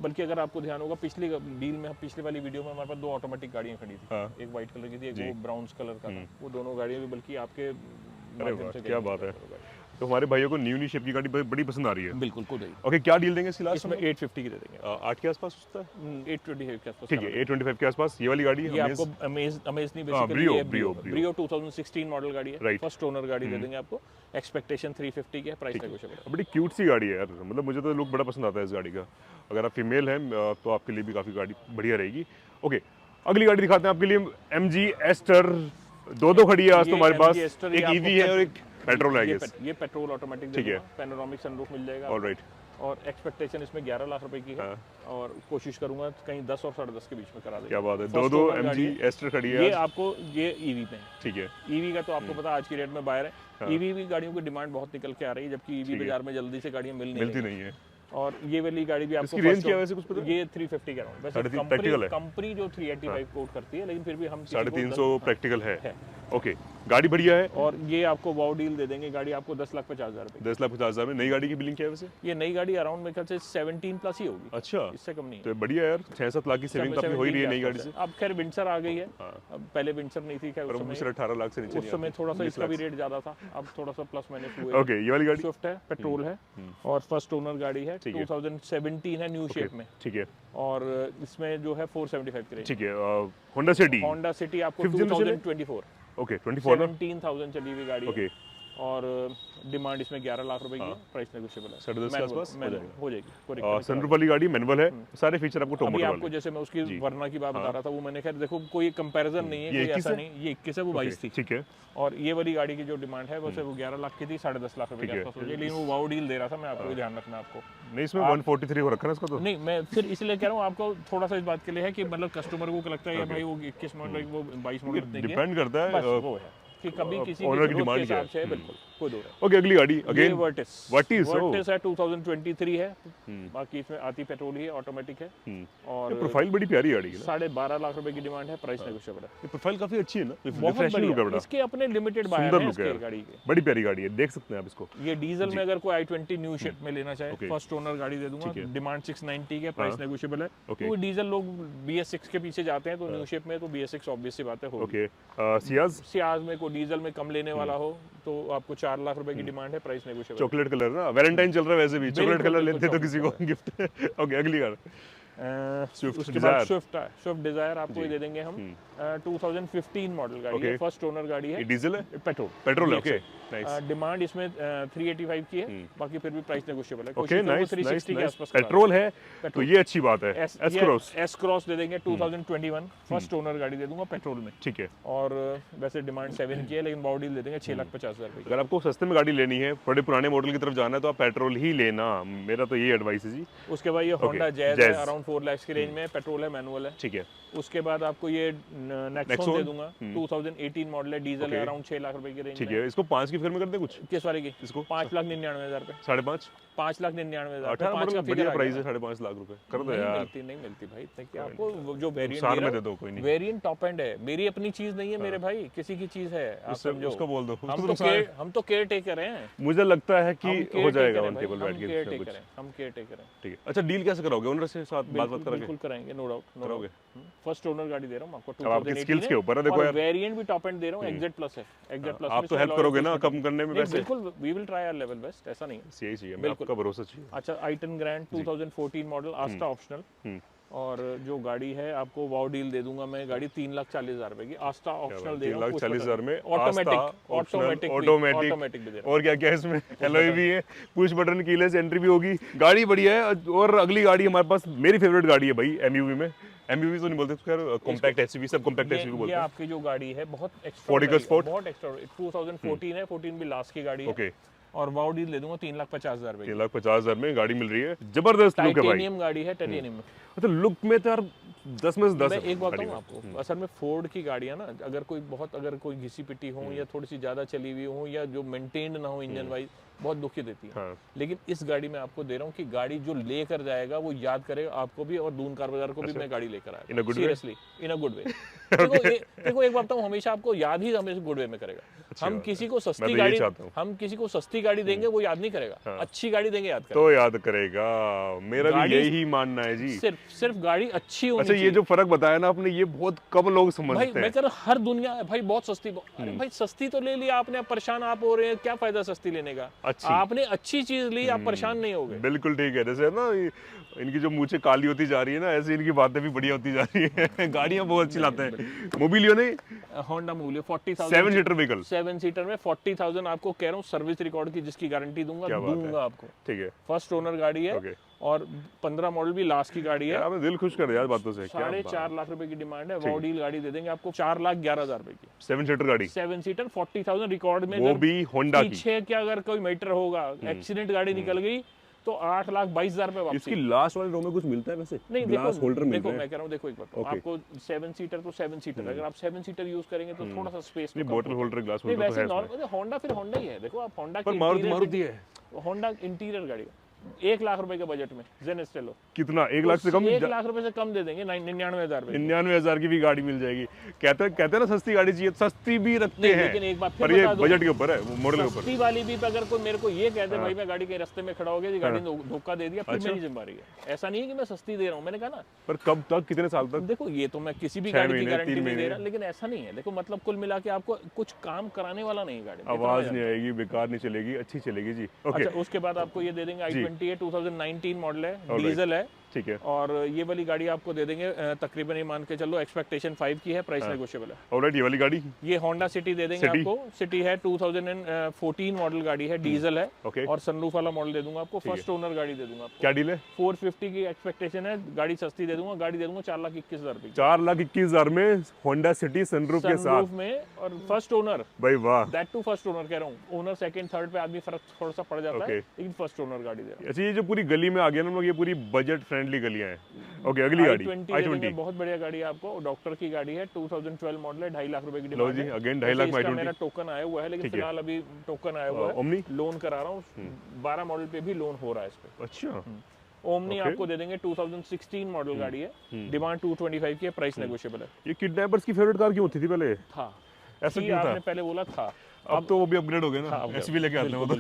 बल्कि अगर आपको ध्यान होगा पिछली डील में, पिछली वाली वीडियो में हमारे पास 2 ऑटोमेटिक गाड़ियां खड़ी थी, हाँ। एक व्हाइट कलर की थी, एक जी। वो ब्राउन कलर का था। वो दोनों गाड़ियां भी बल्कि आपके अरे माध्यम वाह, से क्या गई बात है। हैं। तो हमारे भाइयों को न्यू शेप की गाड़ी बड़ी पसंद आ रही है। बिल्कुल खुद ही। ओके, क्या डील देंगे इसकी लास्ट इसमें 850 की दे देंगे, 8 के आसपास होता है? 825 के आसपास। ठीक है, 825 के आसपास ये वाली गाड़ी ये है। आपको अमेज नहीं, हाँ, बेसिकली Brio, ये Brio, ब्रियो 2016 मॉडल गाड़ी है, Right। फर्स्ट ओनर गाड़ी दे देंगे आपको, एक्सपेक्टेशन 350 की है, प्राइस नेगोशिएबल है। बड़ी क्यूट सी गाड़ी है यार, मतलब मुझे तो लुक बड़ा पसंद आता है इस गाड़ी का। अगर आप फीमेल हैं तो आपके लिए भी काफ़ी गाड़ी बढ़िया रहेगी। ओके, अगली गाड़ी दिखाते हैं आपके लिए, MG एस्टर। दो खड़ी है आज तो हमारे ये पास, MG Aster, एक ये ईवी है और एक पेट्रोल है। ये पेट्रोल ऑटोमेटिक ठीक है। पैनोरामिक सनरूफ मिल जाएगा। ऑलराइट। और एक्सपेक्टेशन इसमें 11 लाख रुपए की है, हाँ। और कोशिश करूंगा कहीं 10 और 10.5 के बीच में करा दें। क्या बात है, First दो owner गाड़ी MG है। एस्टर खड़ी है ये आज। आपको ये ईवी पे है। ठीक है। ईवी का तो आपको पता आज की डेट में बायर है। हाँ। ईवी भी गाड़ियों की डिमांड बहुत निकल के आ रही है, जबकि ईवी बाजार में जल्दी से गाड़ियां मिलती मिलती नहीं है। और ये वाली गाड़ी भी आपको इसकी रेंज first क्या है own- वैसे कुछ पता है? ये 350 के अराउंड। वैसे 350 practical है। कंपनी जो 385 कोट करती है, लेकिन फिर भी हम 350 प्रैक्टिकल है। ओके, गाड़ी बढ़िया है। और ये आपको वाव डील दे देंगे, गाड़ी आपको 10,50,000 रुपए। 10,50,000 में। नई गाड़ी की बिलिंग क्या है वैसे? ये नई गाड़ी अराउंड मेरे ख्याल से 17 प्लस ही होगी, अच्छा, इससे कम नहीं है। तो बढ़िया यार, 6-7 लाख की सेविंग तो आपकी हो ही रही है नई गाड़ी से। अब खैर विंचर आ गई है, हाँ। अब पहले विंचर नहीं थी, खैर पर उस मुझे समय 18 लाख से नीचे उस नहीं समय आती। थोड़ा सा 20 इसका भी लाख रेट ज्यादा था, अब थोड़ा सा प्लस माइनस हुए। से। ओके, ये वाली गाड़ी स्विफ्ट है, पेट्रोल है और फर्स्ट ओनर गाड़ी है, 2017 है, न्यू शेप में। ठीक है, और इसमें जो है 475 की रेंज। ठीक है। Honda city. होंडा सिटी आपको Fifth generation है? 2024, ओके, 24 ना? 17,000 चली हुई गाड़ी है। ओके, और डिमांड इसमें 11 लाख रुपए की है, प्राइस नेगोशिएबल है। 10.5 के आसपास हो जाएगा। हो जाएगी, कोई दिक्कत नहीं। सनरूफ वाली गाड़ी मैनुअल है, सारे फीचर आपको टॉप अभी मॉडल आपको वाले। जैसे मैं उसकी वरना की बात बता रहा था, वो मैंने खैर देखो कोई कंपैरिजन नहीं है, ये कोई 21 ऐसा है? नहीं, ये 21 है, वो 22 थी। ठीक है, और ये वाली गाड़ी की जो डिमांड है वैसे वो 11 लाख की थी, 10.5 लाख रुपए के ठीक है। आसपास हो जाएगी, लेकिन वो वाव डील दे रहा था मैं आपको, ध्यान रखना आपको। नहीं इसमें 143 हो रखा है इसका तो। नहीं, मैं फिर इसलिए कह रहा हूँ आपको, थोड़ा सा इस बात के लिए है कि मतलब कस्टमर को लगता है यार भाई वो 21 मॉडल वो 22 मॉडल इतने की है। डिपेंड करता बस है वो है कि कभी किसी ओनर की की डिमांड के क्या है। हिसाब से है, बिल्कुल कोई दो है। ओके, अगली गाड़ी ये अगेन वर्टिस वर्टिस, ओह। वर्टिस है, 2023 है, बाकी इसमें आती पेट्रोल ही है, ऑटोमेटिक है। और प्रोफाइल बड़ी प्यारी गाड़ी है ना। 12.5 लाख रुपए की डिमांड है, प्राइस नेगोशिएबल है। ये प्रोफाइल काफी अच्छी है ना, बहुत रिफ्रेशिंग लुक है बढ़िया, बड़ा। इसके अपने लिमिटेड बायर सुंदर हैं लुक है इसके यार। गाड़ी के। बड़ी प्यारी गाड़ी है, देख सकते हैं आप इसको। ये डीजल में अगर कोई i20 न्यू शेप में लेना चाहे, ओके। फर्स्ट ओनर गाड़ी दे दूंगा, डिमांड 690 की है, प्राइस नेगोशिएबल है। ओके। तो डीजल लोग BS6 के पीछे जाते हैं, तो न्यू शेप में तो BS6 ऑब्वियस सी बात है होगी। ओके, सियाज सियाज में कोई डीजल में कम लेने वाला हो तो आपको 4 लाख रुपए की डिमांड है, प्राइस नेगोशिएबल। चॉकलेट कलर ना, वैलेंटाइन चल रहा है वैसे भी चॉकलेट कलर बिल्कुल, लेते तो किसी को गिफ्ट। ओके, अगली गाड़ी स्विफ्ट उसके बाद डिजायर। स्विफ्ट डिजायर आपको ये दे देंगे हम। 2015 मॉडल गाड़ी है, फर्स्ट ओनर गाड़ी है, ये डीजल है, पेट्रोल पेट्रोल है। Okay, nice. डिमांड इसमें 385 की है, बाकी फिर भी प्राइस नेगोशिएबल है। ओके, नाइस 360 के आसपास पेट्रोल है तो ये अच्छी बात है। एस क्रॉस दे देंगे 2021, फर्स्ट ओनर गाड़ी दे दूंगा पेट्रोल में। ठीक है। और वैसे डिमांड 7 की है, लेकिन बॉडी दे देंगे 6,50,000 रुपए की। अगर आपको सस्ते में गाड़ी लेनी है, बड़े पुराने मॉडल की तरफ जाना है तो आप पेट्रोल ही लेना, मेरा तो ये एडवाइस है जी। उसके बाद ये होंडा जैज है, अराउंड 4 लाख की रेंज में, पेट्रोल है, मैनुअल है। ठीक है। उसके बाद आपको ये नेक्सॉन दे दूंगा, 2018 मॉडल है, डीजल है, अराउंड 6 लाख रुपए की रेंज ठीक में। है, इसको 5 की फिर में कर दे कुछ। किस वाले की? इसको 5,99,000 रुपए। 5.5, 5,99,000। 18 मॉडल बढ़िया प्राइस है, 5.5 लाख रुपए कर दो यार। नहीं मिलती भाई, इतने की आपको जो वेरिएंट सार में दे दो, कोई नहीं। वेरिएंट टॉप एंड है, मेरी अपनी चीज नहीं है मेरे भाई, किसी की चीज है, आप समझो। उसको बोल दो, हम तो केयर टेकर हैं। मुझे लगता है कि हो जाएगा ऑन टेबल बैठ हम के केयर कुछ। टेकर हैं, हम केयर टेकर हैं। ठीक है। अच्छा, डील कैसे करोगे? ओनर से साथ बात करोगे? बिल्कुल कराएंगे, नो डाउट करोगे। फर्स्ट ओनर गाड़ी दे रहा हूं आपको, अब आपकी स्किल्स के ऊपर है, देखो यार। वेरिएंट भी टॉप एंड दे रहा हूं, एग्जैक्ट प्लस है, एग्जैक्ट प्लस। आप तो हेल्प करोगे ना कम करने में पैसे? बिल्कुल, we will try our level best, ऐसा नहीं है। यही चाहिए, मैं आपका भरोसा चाहिए। अच्छा, i10 grand 2014 model, Ashta optional. और जो गाड़ी है आपको वाव डील दे दूंगा मैं, गाड़ी 3,40,000 रुपए की, आस्टा ऑप्शनल दे रहा हूं। 3,40,000 में ऑटोमेटिक भी और क्या क्या है इसमें? एलॉय भी है, पुश बटन कीलेस एंट्री भी होगी, गाड़ी बढ़िया है। और अगली गाड़ी हमारे पास मेरी फेवरेट गाड़ी है भाई, एमयूवी में। एमयूवी तो नहीं बोलते खैर, compact SUV, sub compact SUV बोलते हैं। हैं। ये आपकी जो गाड़ी है बहुत Ford EcoSport, बहुत एक्स्ट्रा, 2014 है, 14 भी लास्ट की गाड़ी है। ओके, और वाव डील दे दूंगा 3,50,000 रुपए की। 3,50,000 में गाड़ी मिल रही है, जबरदस्त लुक है भाई। टाइटेनियम गाड़ी है, टाइटेनियम में। मतलब लुक में तो यार 10 में से 10 मैं है एक बात गाड़ी बताऊं में। आपको, असल में फोर्ड की गाड़ियां ना, अगर कोई घिसी पिटी हो या थोड़ी सी ज्यादा चली हुई हो या जो मेंटेन्ड ना हो इंजन वाइज, बहुत दुखी देती है। हाँ। लेकिन इस गाड़ी में आपको दे रहा हूँ कि गाड़ी जो लेकर जाएगा वो याद करेगा आपको भी, और दून कार बाजार को भी मैं गाड़ी लेकर आया। In a good way? Seriously, in a good way. देखो एक बात बताऊं, हमेशा आपको याद ही हमेशा गुड वे में करेगा। हम किसी को सस्ती गाड़ी देंगे वो याद नहीं करेगा, अच्छी गाड़ी देंगे याद करेगा। तो याद करेगा, मेरा भी यही मानना है जी। सिर्फ गाड़ी अच्छी होनी अच्छा, ये जो फर्क बताया ना आपने, ये बहुत कम लोग समझते हैं। मैं कह रहा हूं, हर दुनिया भाई बहुत सस्ती, अरे भाई सस्ती तो ले लिया आपने, अब परेशान आप हो रहे हैं, क्या फायदा सस्ती लेने का? आपने अच्छी चीज ली, आप परेशान नहीं होगे। बिल्कुल ठीक है। जैसे ना इनकी जो मूछें काली होती जा रही है ना, ऐसे इनकी बातें भी बढ़िया होती जा रही है। गाड़ियां बहुत अच्छी लाते हैं। मोबिलियो ने Honda Mobilio 40,000 7 seater vehicle, 7 seater में 40,000 आपको कह रहा हूँ, सर्विस रिकॉर्ड की जिसकी गारंटी दूंगा आपको। ठीक है, फर्स्ट ओनर गाड़ी है और 15 मॉडल भी लास्ट की गाड़ी है। आपने दिल खुश कर दिया बातों से। 4.5 लाख रुपए की डिमांड है, वाव डील गाड़ी दे देंगे आपको 4,11,000 रुपए की। 7 सीटर गाड़ी, 7 सीटर 40,000 रिकॉर्ड में, वो भी होंडा की। पीछे क्या अगर कोई मैटर होगा, एक्सीडेंट गाड़ी निकल गई तो 8,22,000 रुपए वापसी। इसकी लास्ट वाले रो में कुछ मिलता है वैसे? नहीं, ग्लास होल्डर मिलता है। मैं कह रहा हूँ, देखो एक बात, आपको 7 सीटर तो 7 सीटर, अगर आप 7 सीटर यूज करेंगे तो थोड़ा सा स्पेस, बोतल होल्डर, ग्लास होल्डर तो है। नॉर्मल होंडा, फिर होंडा ही है। देखो आप होंडा पर मारुति है, होंडा इंटीरियर गाड़ी, 1 लाख रुपए के बजट में जेन स्टेलो। कितना 1 लाख से कम? 1 लाख रुपए से कम दे देंगे, 99,000 रुपए। 99,000 की भी गाड़ी मिल जाएगी। कहते हैं ना सस्ती गाड़ी चाहिए, सस्ती भी रखते हैं, लेकिन एक बात पर फिर ये बता दूं, बजट के ऊपर है, मॉडल के ऊपर। सस्ती वाली भी अगर कोई मेरे को ये कहते भाई मैं गाड़ी के रास्ते में खड़ा हो गया, गाड़ी ने धोखा दे दिया, फिर मेरी जिम्मेदारी है। ऐसा नहीं है कि मैं सस्ती दे रहा हूँ, मैंने कहा ना। पर कब तक, कितने साल तक? देखो ये तो मैं किसी भी गाड़ी की गारंटी नहीं दे रहा, लेकिन ऐसा नहीं है। देखो मतलब कुल मिला के आपको कुछ काम कराने वाला नहीं गाड़ी, आवाज नहीं आएगी, बेकार नहीं चलेगी, अच्छी चलेगी जी। ओके, अच्छा उसके बाद आपको ये दे देंगे i20 है, 2019 मॉडल है, डीजल है, ठीक है। और ये वाली गाड़ी आपको दे देंगे तकरीबन ये मान के चलो एक्सपेक्टेशन 5 की है, प्राइस नेगोशिएबल है। ऑलराइट, ये वाली गाड़ी, ये होंडा सिटी दे देंगे आपको। सिटी है 2014 मॉडल गाड़ी है, डीजल है, और सनरूफ वाला मॉडल दे दूंगा आपको। फर्स्ट ओनर गाड़ी दे दूंगा आपको। क्या डील है? 450 की एक्सपेक्टेशन है, गाड़ी सस्ती दे दूंगा, गाड़ी दे दूंगा 4,21,000 रुपए। 4,21,000 में होंडा सिटी सनरूफ के साथ में, और फर्स्ट ओनर भाई, वाह। दैट टू फर्स्ट ओनर कह रहा हूँ, ओनर सेकंड थर्ड पे आदमी फर्क थोड़ा सा पड़ जाता है, लेकिन फर्स्ट ओनर गाड़ी दे रहा हूं। अच्छा, ये जो पूरी गली में आ गया ना हम लोग, ये पूरी बजट फ्रेंडली गलियां हैं। ओके, अगली गाड़ी i20 बहुत बढ़िया गाड़ी है आपको, डॉक्टर की गाड़ी है, 2012 मॉडल है, 2.5 लाख रुपए की लो डिमांड जी, है। अगेन 2.5 लाख में i20। मेरा टोकन आया हुआ है, लेकिन फिलहाल अभी टोकन आया हुआ है, ओमनी लोन करा रहा हूँ, 12 मॉडल पे भी लोन हो रहा है इस पे। अच्छा, ओमनी आपको दे देंगे, 2016 मॉडल गाड़ी है, डिमांड 225 की है, प्राइस नेगोशिएबल है। ये किडनैपर्स की फेवरेट कार क्यों होती थी पहले? था, ऐसा क्यों था? आपने पहले बोला था, अब तो वो भी अपग्रेड हो गए ना, एसयूवी लेके आते हैं वो तो।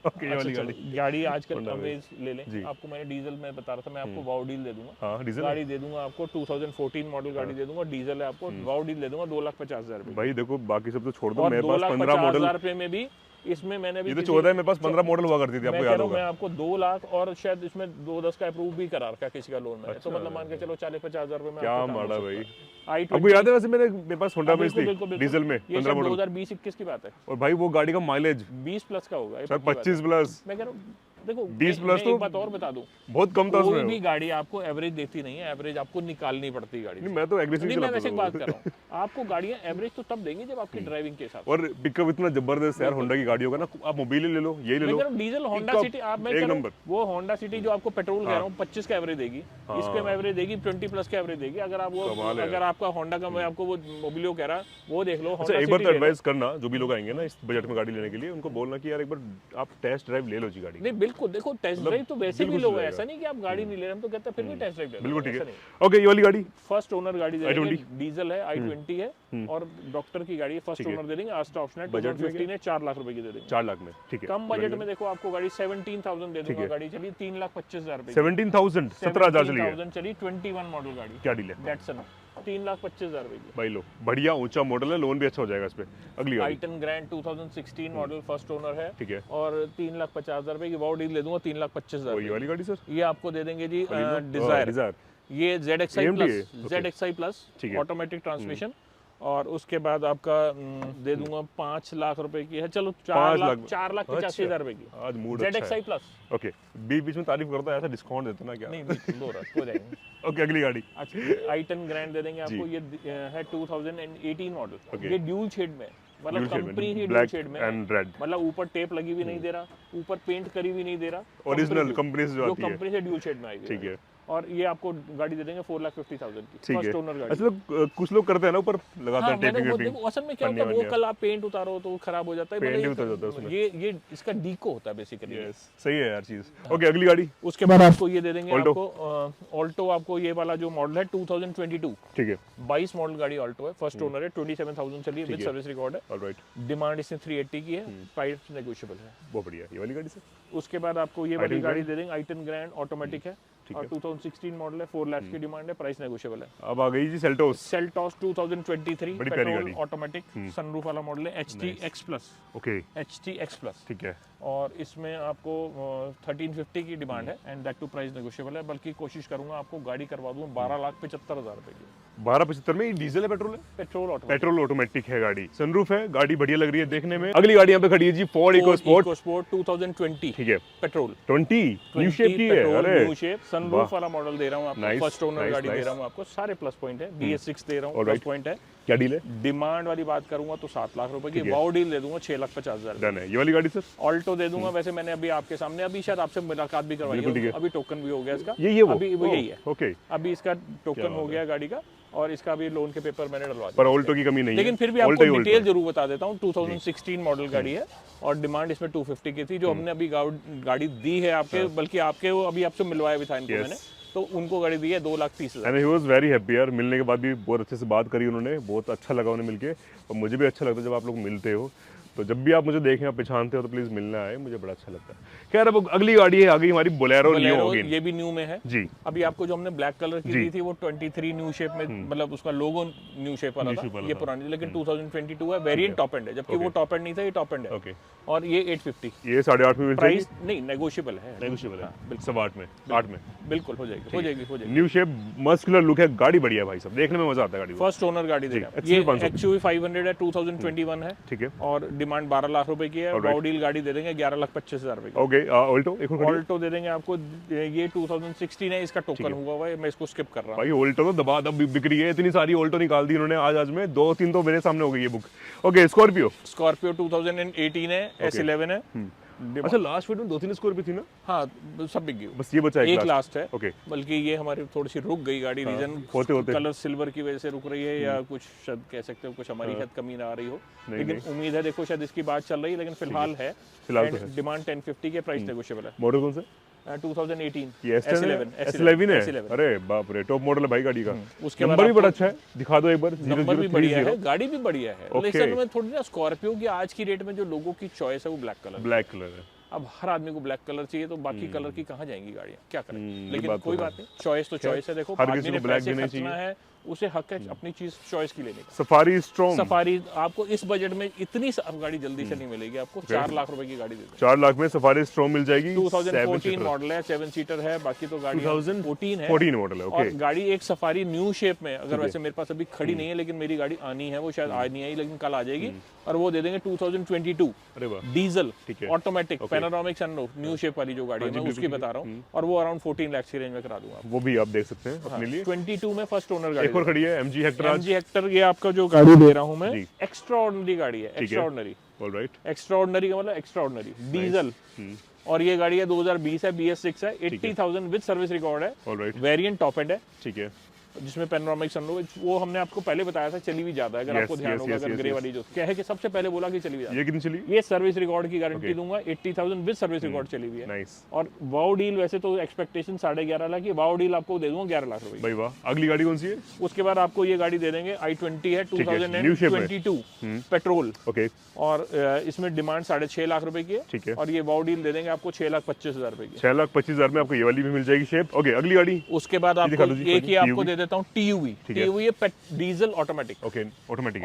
ओके, ये वाली गाड़ी आजकल अवेज ले लें। आपको मैंने डीजल में बता रहा था, मैं आपको वाव डील दे दूंगा। हाँ, डीजल गाड़ी दे दूंगा आपको, 2014 मॉडल गाड़ी दे दूंगा, डीजल है आपको, वाव डील दे दूंगा 2,50,000 रुपए। भाई देखो, बाकी सब तो छोड़ दो, मेरे पास 15 मॉडल 2,50,000 रुपए में भी इसमें मैंने भी ये तो 14 है, मेरे पास 15 मॉडल हुआ करती थी, आपको याद होगा। मैं आपको 2 लाख और शायद इसमें 2-10 का अप्रूव भी करा रखा किसी का लोन में, तो मतलब मान के चलो 40-50,000 रुपए में क्या माड़ा भाई। i20 आपको याद है वैसे मेरे पास होंडा बेस थी डीजल में, 15 मॉडल, 2020-21 की बात है, और भाई वो गाड़ी का माइलेज 20 प्लस का होगा, सर 25 प्लस। मैं कह रहा हूँ देखो 20 प्लस तो एक बात और बता दूं, बहुत कम था कोई उसमें। भी गाड़ी आपको एवरेज देती नहीं है, एवरेज आपको निकालनी पड़ती है गाड़ी। नहीं, मैं तो एग्रेसिव चलाता हूं। मैं वैसे बात कर रहा हूं, आपको गाड़ियां एवरेज तो तब देंगी जब आपकी ड्राइविंग के हिसाब से। और पिकअप इतना जबरदस्त यार होंडा की गाड़ी होगा ना, आप मोबिल ले लो, यही ले लो। मैं डीजल होंडा सिटी, आप मैं एक कह रहा नंबर। हूं वो होंडा सिटी जो आपको पेट्रोल कह रहा हूं 25 का एवरेज देगी, इसके में एवरेज देगी 20 प्लस का एवरेज देगी। अगर आप वो, अगर आपका होंडा का, मैं आपको वो मोबिलियो कह रहा वो देख लो। अच्छा, एक बार तो एडवाइस करना, जो भी लोग आएंगे ना इस बजट में गाड़ी लेने के लिए, उनको बोलना कि यार एक बार आप टेस्ट ड्राइव ले लो जी गाड़ी। नहीं बिल्कुल, देखो टेस्ट ड्राइव तो वैसे भी लोग, ऐसा नहीं कि आप गाड़ी नहीं ले रहे, हम तो कहते हैं फिर भी टेस्ट ड्राइव ले लो। बिल्कुल ठीक है। ओके, ये वाली गाड़ी फर्स्ट ओनर गाड़ी दे देंगे, डीजल है, i20 है, और डॉक्टर की गाड़ी है, फर्स्ट ओनर दे देंगे, आस्टा ऑप्शन है, 2015 है, 4 लाख रुपए की दे देंगे। 4 लाख में, ठीक है। कम बजट में देखो आपको गाड़ी 17,000 दे दूंगा, गाड़ी चली 3,25,000 रुपए। 17,000, 17,000 चली है। 17,000 चली, 21 मॉडल गाड़ी। क्या डील है? डेटसन 3,25,000 रुपए की। भाई लो, बढ़िया ऊंचा मॉडल है, लोन भी अच्छा हो जाएगा इस पे। अगली गाड़ी i10 grand 2016 model, first owner है, ठीक है, और 3,50,000 रुपए की वाव डील दे दूंगा, 3,25,000। ये वाली गाड़ी सर, ये आपको दे देंगे जी डिजायर। ये ZXi प्लस ऑटोमेटिक ट्रांसमिशन, और उसके बाद आपका दे दूंगा 5 लाख रुपए की है, चलो 4,85,000 रुपए की। आज मूड अच्छा है। ZXi plus. ओके, बीच में तारीफ करता है, ऐसा डिस्काउंट देते ना क्या? नहीं बिल्कुल हो रहा हो जाएगा। ओके, अगली गाड़ी। अच्छा, i10 ग्रैंड दे देंगे आपको, ये है 2018 मॉडल, ये ड्यूल शेड में, मतलब कंपनी ही ड्यूल शेड में एंड रेड, मतलब ऊपर टेप लगी हुई नहीं दे रहा, ऊपर पेंट करी हुई नहीं दे रहा, ओरिजिनल कंपनी से जो आती है, कंपनी से ड्यूल शेड में आई। ठीक है, और ये आपको गाड़ी दे देंगे 4,50,000 की, फर्स्ट ओनर गाड़ी। अच्छा, कुछ लोग करते हैं ना ऊपर लगाते हैं टेपिंग वेपिंग। असल में क्या होता है, वो कल आप पेंट उतारो तो खराब हो जाता है, पेंट उतर जाता है उसमें। ये इसका डीको होता है बेसिकली। यस, सही है यार चीज। ओके, अगली गाड़ी। उसके बाद आपको ये दे देंगे, आपको ऑल्टो, आपको ये वाला जो मॉडल है 2022, ठीक है, 22 मॉडल गाड़ी ऑल्टो है, फर्स्ट ओनर है, 27,000 चली है, विद सर्विस रिकॉर्ड है। ऑलराइट, डिमांड इसने 380 की है, प्राइस नेगोशिएबल है। बहुत बढ़िया, ये वाली गाड़ी सर। उसके बाद आपको ये वाली गाड़ी दे देंगे, i10 ग्रैंड ऑटोमेटिक है, और 2016 मॉडल है, 4 लाख की डिमांड है, प्राइस नेगोशिएबल है। अब आ गई जी सेल्टोस 2023, पेट्रोल ऑटोमेटिक सनरूफ वाला मॉडल है, HT-X plus. Okay, HT-X plus, ठीक है, और इसमें आपको 1350 की डिमांड है, and that too price negotiable है। बल्कि कोशिश करूंगा आपको गाड़ी करवा दूं 12,75,000 रुपए की। 12,75 में डीजल है, पेट्रोल है? पेट्रोल ऑटोमेटिक है गाड़ी, सनरूफ है, गाड़ी बढ़िया लग रही है देखने में। अगली गाड़ी यहाँ पे खड़ी है जी, फोर्ड इकोस्पोर्ट 2020, ठीक है, पेट्रोल 20 न्यू शेप की है। अरे न्यू शेप, सनरूफ वाला मॉडल दे रहा हूँ आपको, फर्स्ट ओनर गाड़ी दे रहा हूँ आपको, सारे प्लस पॉइंट है, BS6 दे रहा हूँ, प्लस पॉइंट है, क्या डील है? डिमांड वाली बात करूंगा तो 7 लाख रुपए की, वाओ डील दे दूंगा 6,50,000। डन है। ये वाली गाड़ी सर? ऑल्टो दे दूंगा, वैसे मैंने अभी आपके सामने अभी शायद आपसे मुलाकात भी करवाई है, अभी टोकन भी हो गया इसका, ये वो अभी वो यही है। ओके, अभी इसका टोकन हो गया गाड़ी का, और इसका भी लोन के पेपर मैंने डलवा दिए। पर ऑल्टो की कमी नहीं है, लेकिन फिर भी आपको डिटेल जरूर बता देता हूँ। 2016 मॉडल गाड़ी है और डिमांड इसमें 250 की थी, जो हमने अभी गाड़ी दी है आपके, बल्कि आपके वो अभी आपसे मिलवाया भी था इनको मैंने, तो उनको गाड़ी दी है 2,30,000। And he was very happy यार, मिलने के बाद भी बहुत अच्छे से बात करी उन्होंने, बहुत अच्छा लगा उन्हें मिलके, और मुझे भी अच्छा लगता है जब आप लोग मिलते हो। तो जब भी आप मुझे देखें, आप पहचानते हो तो प्लीज मिलना आए, मुझे बड़ा अच्छा लगता है। खैर अब अगली गाड़ी है आ गई हमारी बोलेरो न्यू होगी, ये भी न्यू में है जी। अभी आपको जो हमने ब्लैक कलर की दी थी वो 23 न्यू शेप में, मतलब उसका लोगो न्यू शेप वाला था, ये पुरानी, लेकिन 2022 है, वेरिएंट टॉप एंड है, जबकि वो टॉप एंड नहीं था, ये टॉप एंड है। ओके, और ये 850, ये 8.5 में मिल जाएगी? प्राइस नहीं, नेगोशिएबल है, नेगोशिएबल है, सब 8 में, 8 में बिल्कुल हो जाएगी, हो जाएगी, हो जाएगी। न्यू शेप, मस्कुलर लुक है, गाड़ी बढ़िया है भाई साहब, देखने में मजा आता है गाड़ी। फर्स्ट ओनर गाड़ी दे रहा है, ये XUV 500 है, 2021 है, ठीक है, और डिमांड 12 लाख रुपए की है। वाओ डील गाड़ी दे देंगे 11,25,000 रुपए की। ओके, ऑल्टो एक और ऑल्टो दे देंगे आपको, ये 2016 है, इसका टोकन हुआ है, मैं इसको स्किप कर रहा हूँ। भाई ऑल्टो तो दबा दब बिक रही है, इतनी सारी ऑल्टो निकाल दी उन्होंने आज में, 2-3 तो मेरे सामने हो गई ये बुक। ओके, स्कॉर्पियो 2018 है, S11 है। अच्छा, लास्ट वीडियो में 2-3 स्कॉर्पियो थी ना? हाँ, सब बिक गई, बस ये बचा एक लास्ट है। ओके, बल्कि ये हमारी थोड़ी सी रुक गई गाड़ी, रीजन होते कलर सिल्वर की वजह से रुक रही है, या कुछ शायद कह सकते हो कुछ हमारी शायद कमी ना आ रही हो, लेकिन उम्मीद है, देखो शायद इसकी बात चल रही है, लेकिन फिलहाल है, डिमांड 1050 के, प्राइस नेगोशिएबल है। मॉडल कौन सा? 2018 ये S11 है। अरे बाप रे, टॉप मॉडल है भाई गाड़ी का। उसके नंबर भी बड़ा अच्छा है, दिखा दो एक बार। नंबर भी बढ़िया है, गाड़ी भी बढ़िया है, लेकिन में थोड़ी ना स्कॉर्पियो की आज की डेट में जो लोगों की चॉइस है वो ब्लैक कलर है। अब हर आदमी को ब्लैक कलर चाहिए, तो बाकी कलर की कहाँ जाएंगी गाड़ियाँ, क्या करें, लेकिन कोई बात नहीं, चॉइस तो चॉइस है। देखो, आदमी ने पैसे खर्चना है, उसे हक है अपनी चीज चॉइस की लेने का। सफारी स्ट्रॉम, सफारी आपको इस बजट में इतनी गाड़ी जल्दी से नहीं मिलेगी, आपको 4 लाख रुपए की गाड़ी दे 4 लाख में सफारी स्ट्रॉम मिल जाएगी। 2014 मॉडल है, 7 सीटर है, बाकी तो गाड़ी 2014 है, 14 मॉडल है। ओके, और गाड़ी एक सफारी न्यू शेप में, अगर वैसे मेरे पास अभी खड़ी नहीं है, लेकिन मेरी गाड़ी आनी है, वो शायद आज नहीं आई, लेकिन कल आ जाएगी, और वो दे देंगे 2022 diesel automatic panoramic sunroof new shape वाली जो गाड़ी है, मैं उसकी बता रहा हूँ, और वो अराउंड 14 लाख की रेंज में करा दूंगा। वो भी आप देख सकते हैं अपने लिए। 22 में फर्स्ट ओनर गाड़ी एक और खड़ी है, MG हेक्टर। ये आपका जो गाड़ी दे रहा हूँ मैं, एक्स्ट्राऑर्डिनरी गाड़ी है, एक्स्ट्राऑर्डिनरी, ऑलराइट, एक्स्ट्राऑर्डिनरी का मतलब एक्स्ट्राऑर्डिनरी, डीजल, और ये गाड़ी है 2020 है, BS6 है, 80,000 विद सर्विस रिकॉर्ड है, ऑलराइट, वेरिएंट टॉप एंड है, ठीक है, जिसमें पैनोरामिक सनरूफ, वो हमने आपको पहले बताया था, चली भी ज्यादा है, अगर आपको ध्यान होगा, अगर ग्रे वाली जो क्या है कि सबसे पहले बोला कि चली भी, ये कितनी चली? ये सर्विस रिकॉर्ड की गारंटी दूंगा, 80,000 विद सर्विस रिकॉर्ड चली हुई है। नाइस। और वाओ डील वैसे तो एक्सपेक्टेशन 11.5 लाख की, वाओ डील आपको दे दूंगा 11 लाख रुपए। भाई वाह, अगली गाड़ी कौन सी है? उसके बाद आपको ये गाड़ी दे देंगे, i20 है, 2022 पेट्रोल, ओके, और इसमें डिमांड 6.5 लाख रुपए की है, ठीक है, और ये वाओ डील दे देंगे आपको 6,25,000 रुपए की। 6,25,000 में आपको ये वाली भी मिल जाएगी शेप। ओके, अगली गाड़ी। उसके बाद आपको एक ही आपको दे देता हूँ, TUV है, डीजल ऑटोमेटिक। ओके,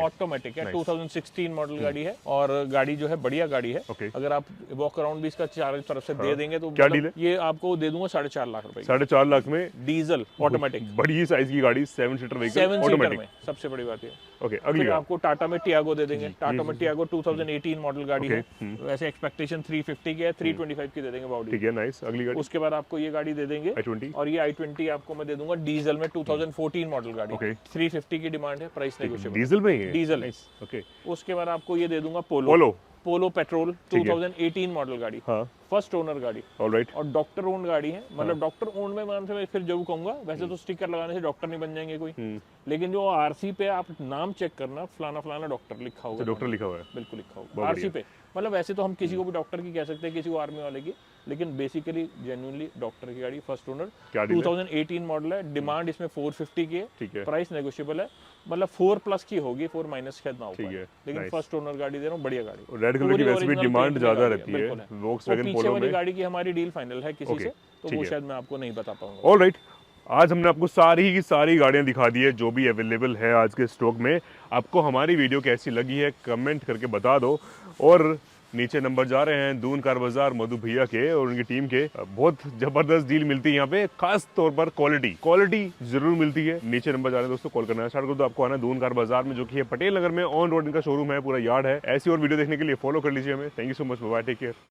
ऑटोमेटिक है, 2016 मॉडल गाड़ी है, और गाड़ी जो है बढ़िया गाड़ी है। अगर आप वॉक अराउंड भी इसका चारों तरफ से दे देंगे तो क्या डील है? ये आपको दे दूंगा 4.5 लाख रुपए। 4.5 लाख में डीजल ऑटोमेटिक, बड़ी साइज की गाड़ी, 7 सीटर व्हीकल, 7 सीटर में, सबसे बड़ी बात है। ओके, अगली आपको टाटा में टियागो दे देंगे, टाटा में टियागो 2018 मॉडल गाड़ी है, वैसे एक्सपेक्टेशन 350 की है, 325 की दे देंगे बॉडी, ठीक है, नाइस। अगली गाड़ी। उसके बाद आपको ये गाड़ी दे देंगे i20, और ये i20 आपको मैं दे दूंगा डीजल में, 2014 मॉडल गाड़ी, 350 की डिमांड है, प्राइस नेगोशिएबल, डीजल में ही है, डीजल। ओके, उसके बाद आपको ये दे दूंगा पोलो पेट्रोल, 2018 मॉडल गाड़ी, फर्स्ट ओनर गाड़ी, ऑलराइट, और डॉक्टर ओन्ड गाड़ी है, मतलब डॉक्टर ओन्ड में मैं फिर जरूर कहूंगा, वैसे तो स्टिकर लगाने से डॉक्टर नहीं बन जाएंगे कोई, लेकिन जो आरसी पे आप नाम चेक करना, फलाना फलाना डॉक्टर लिखा होगा, डॉक्टर लिखा हुआ है, बिल्कुल लिखा होगा आरसी पे, मतलब वैसे तो हम किसी को भी डॉक्टर की कह सकते हैं, किसी को आर्मी वाले की, लेकिन बेसिकली जेन्युइनली डॉक्टर की गाड़ी, फर्स्ट ओनर, 2018 मॉडल है, डिमांड इसमें 450 की है, प्राइस नेगोशिएबल है, मतलब 4+ की होगी, 4- शायद ना हो पाए, लेकिन फर्स्ट ओनर गाड़ी दे रहा हूँ, बढ़िया गाड़ी, रेड कलर की वैसे भी डिमांड ज्यादा रहती है, वोक्सवैगन पोलो वाली गाड़ी की हमारी डील फाइनल है किसी से, तो वो शायद मैं आपको नहीं बता पाऊंगा। ऑलराइट, आज हमने आपको सारी की सारी गाड़ियां दिखा दी है जो भी अवेलेबल है आज के स्टॉक में। आपको हमारी वीडियो कैसी लगी है कमेंट करके बता दो, और नीचे नंबर जा रहे हैं दून कार बाजार मधु भैया के और उनकी टीम के, बहुत जबरदस्त डील मिलती है यहाँ पे, खास तौर पर क्वालिटी जरूर मिलती है। नीचे नंबर जा रहे हैं दोस्तों, कॉल करना स्टार्ट कर दो, आपको आना दून कार बाजार में, जो कि है पटेल नगर में, ऑन रोड इनका शोरूम है, पूरा यार्ड है। ऐसी और वीडियो देखने के लिए फॉलो कर लीजिए हमें। Thank you so much, bye, take care.